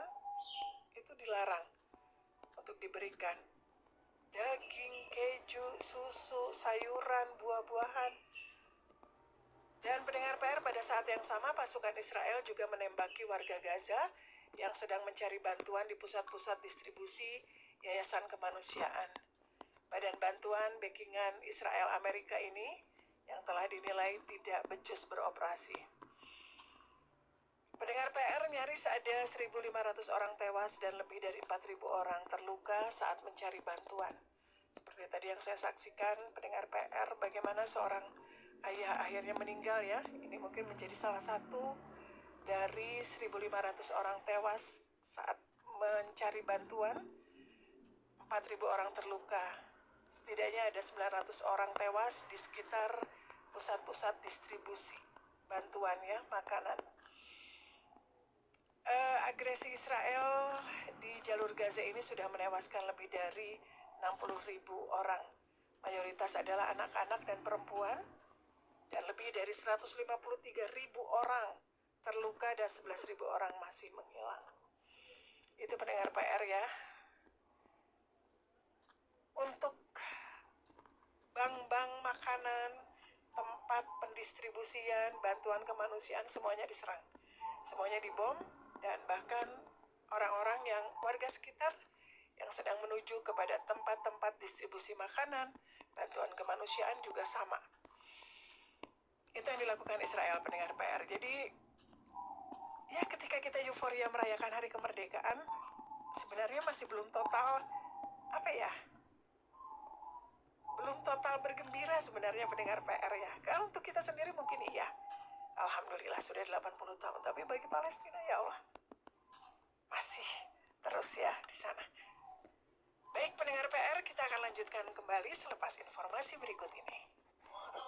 itu dilarang untuk diberikan. Daging, keju, susu, sayuran, buah-buahan. Dan pendengar PR, pada saat yang sama pasukan Israel juga menembaki warga Gaza yang sedang mencari bantuan di pusat-pusat distribusi Yayasan Kemanusiaan. Badan bantuan backingan Israel Amerika ini yang telah dinilai tidak becus beroperasi. Pendengar PR, nyaris ada 1.500 orang tewas dan lebih dari 4.000 orang terluka saat mencari bantuan. Seperti tadi yang saya saksikan, pendengar PR, bagaimana seorang ayah akhirnya meninggal ya. Ini mungkin menjadi salah satu dari 1.500 orang tewas saat mencari bantuan, 4.000 orang terluka. Setidaknya ada 900 orang tewas di sekitar pusat-pusat distribusi bantuan ya, makanan. Agresi Israel di jalur Gaza ini sudah menewaskan lebih dari 60.000 orang. Mayoritas adalah anak-anak dan perempuan, dan lebih dari 153.000 orang terluka dan 11.000 orang masih menghilang. Itu pendengar PR ya. Untuk bank-bank makanan, tempat pendistribusian, bantuan kemanusiaan, semuanya diserang. Semuanya dibom, dan bahkan orang-orang yang warga sekitar yang sedang menuju kepada tempat-tempat distribusi makanan, bantuan kemanusiaan juga sama. Itu yang dilakukan Israel, pendengar PR. Jadi ya, ketika kita euforia merayakan hari kemerdekaan, sebenarnya masih belum total, belum total bergembira sebenarnya pendengar PR ya. Kalau untuk kita sendiri mungkin iya, alhamdulillah sudah 80 tahun, tapi bagi Palestina ya Allah, masih terus ya di sana. Baik pendengar PR, kita akan lanjutkan kembali selepas informasi berikut ini.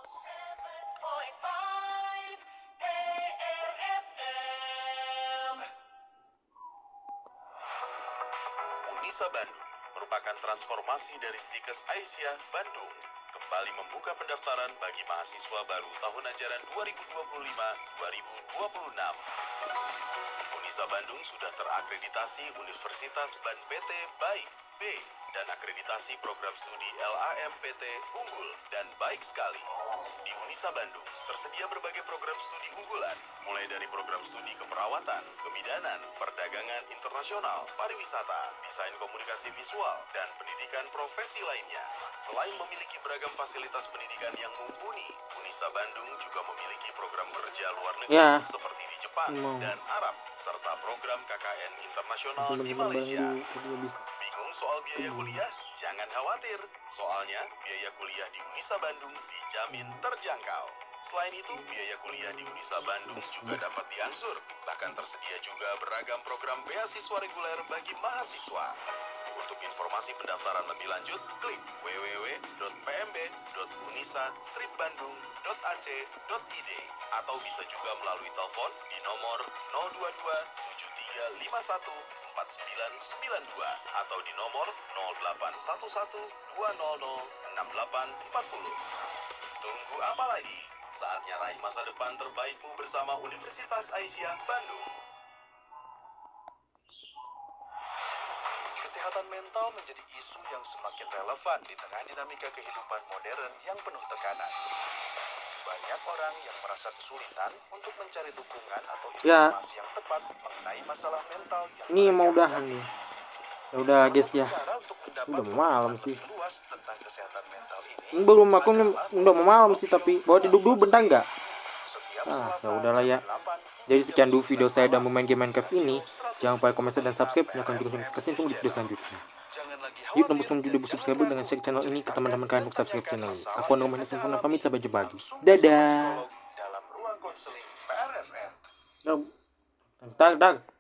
107.5 ERFM. Unisa Bandung merupakan transformasi dari Stikes Aisyah Bandung. Kembali membuka pendaftaran bagi mahasiswa baru tahun ajaran 2025-2026. Unisa Bandung sudah terakreditasi Universitas Ban PT Baik B dan akreditasi program studi LAMPT unggul dan baik sekali. Di Unisa Bandung tersedia berbagai program studi unggulan, mulai dari program studi keperawatan, kebidanan, perdagangan internasional, pariwisata, desain komunikasi visual, dan pendidikan profesi lainnya. Selain memiliki beragam fasilitas pendidikan yang mumpuni, Unisa Bandung juga memiliki program kerja luar negeri seperti di Jepang dan Arab, serta program KKN internasional di Malaysia. Bingung soal biaya kuliah? Jangan khawatir, soalnya biaya kuliah di Unisa Bandung dijamin terjangkau. Selain itu, biaya kuliah di Unisa Bandung juga dapat diangsur. Bahkan tersedia juga beragam program beasiswa reguler bagi mahasiswa. Untuk informasi pendaftaran lebih lanjut, klik www.pmb.unisa-bandung.ac.id atau bisa juga melalui telepon di nomor 022 7351 4992 atau di nomor 0811 200 6840. Tunggu apa lagi? Saatnya raih masa depan terbaikmu bersama Universitas Aisyah Bandung. Kesehatan mental menjadi isu yang semakin relevan di tengah dinamika kehidupan modern yang penuh tekanan. Banyak orang yang merasa kesulitan untuk mencari dukungan atau informasi yang tepat mengenai masalah mental yang ini mau udahan nih Ya udah guys ya. Cara untuk mendapat Udah mau malam sih. luas tentang kesehatan mental ini. Ini belum aku udah mau malam sih, tapi bawa tidur dulu bentar nggak? Setiap Ah, Selasa ya udahlah ya. jam 8 Jadi sekian dulu video saya dan bermain game Minecraft ini. Jangan lupa komen, share, dan subscribe. Nyalakan juga notifikasi untuk di video selanjutnya. Jangan lagi Yuk tembus menuju 1000 subscriber dengan share channel ini ke teman-teman kalian untuk subscribe channel ini. Aku Andro Mahendra sempurna pamit, sampai jumpa lagi. Dadah. dalam ruang konseling PRFM. Dag.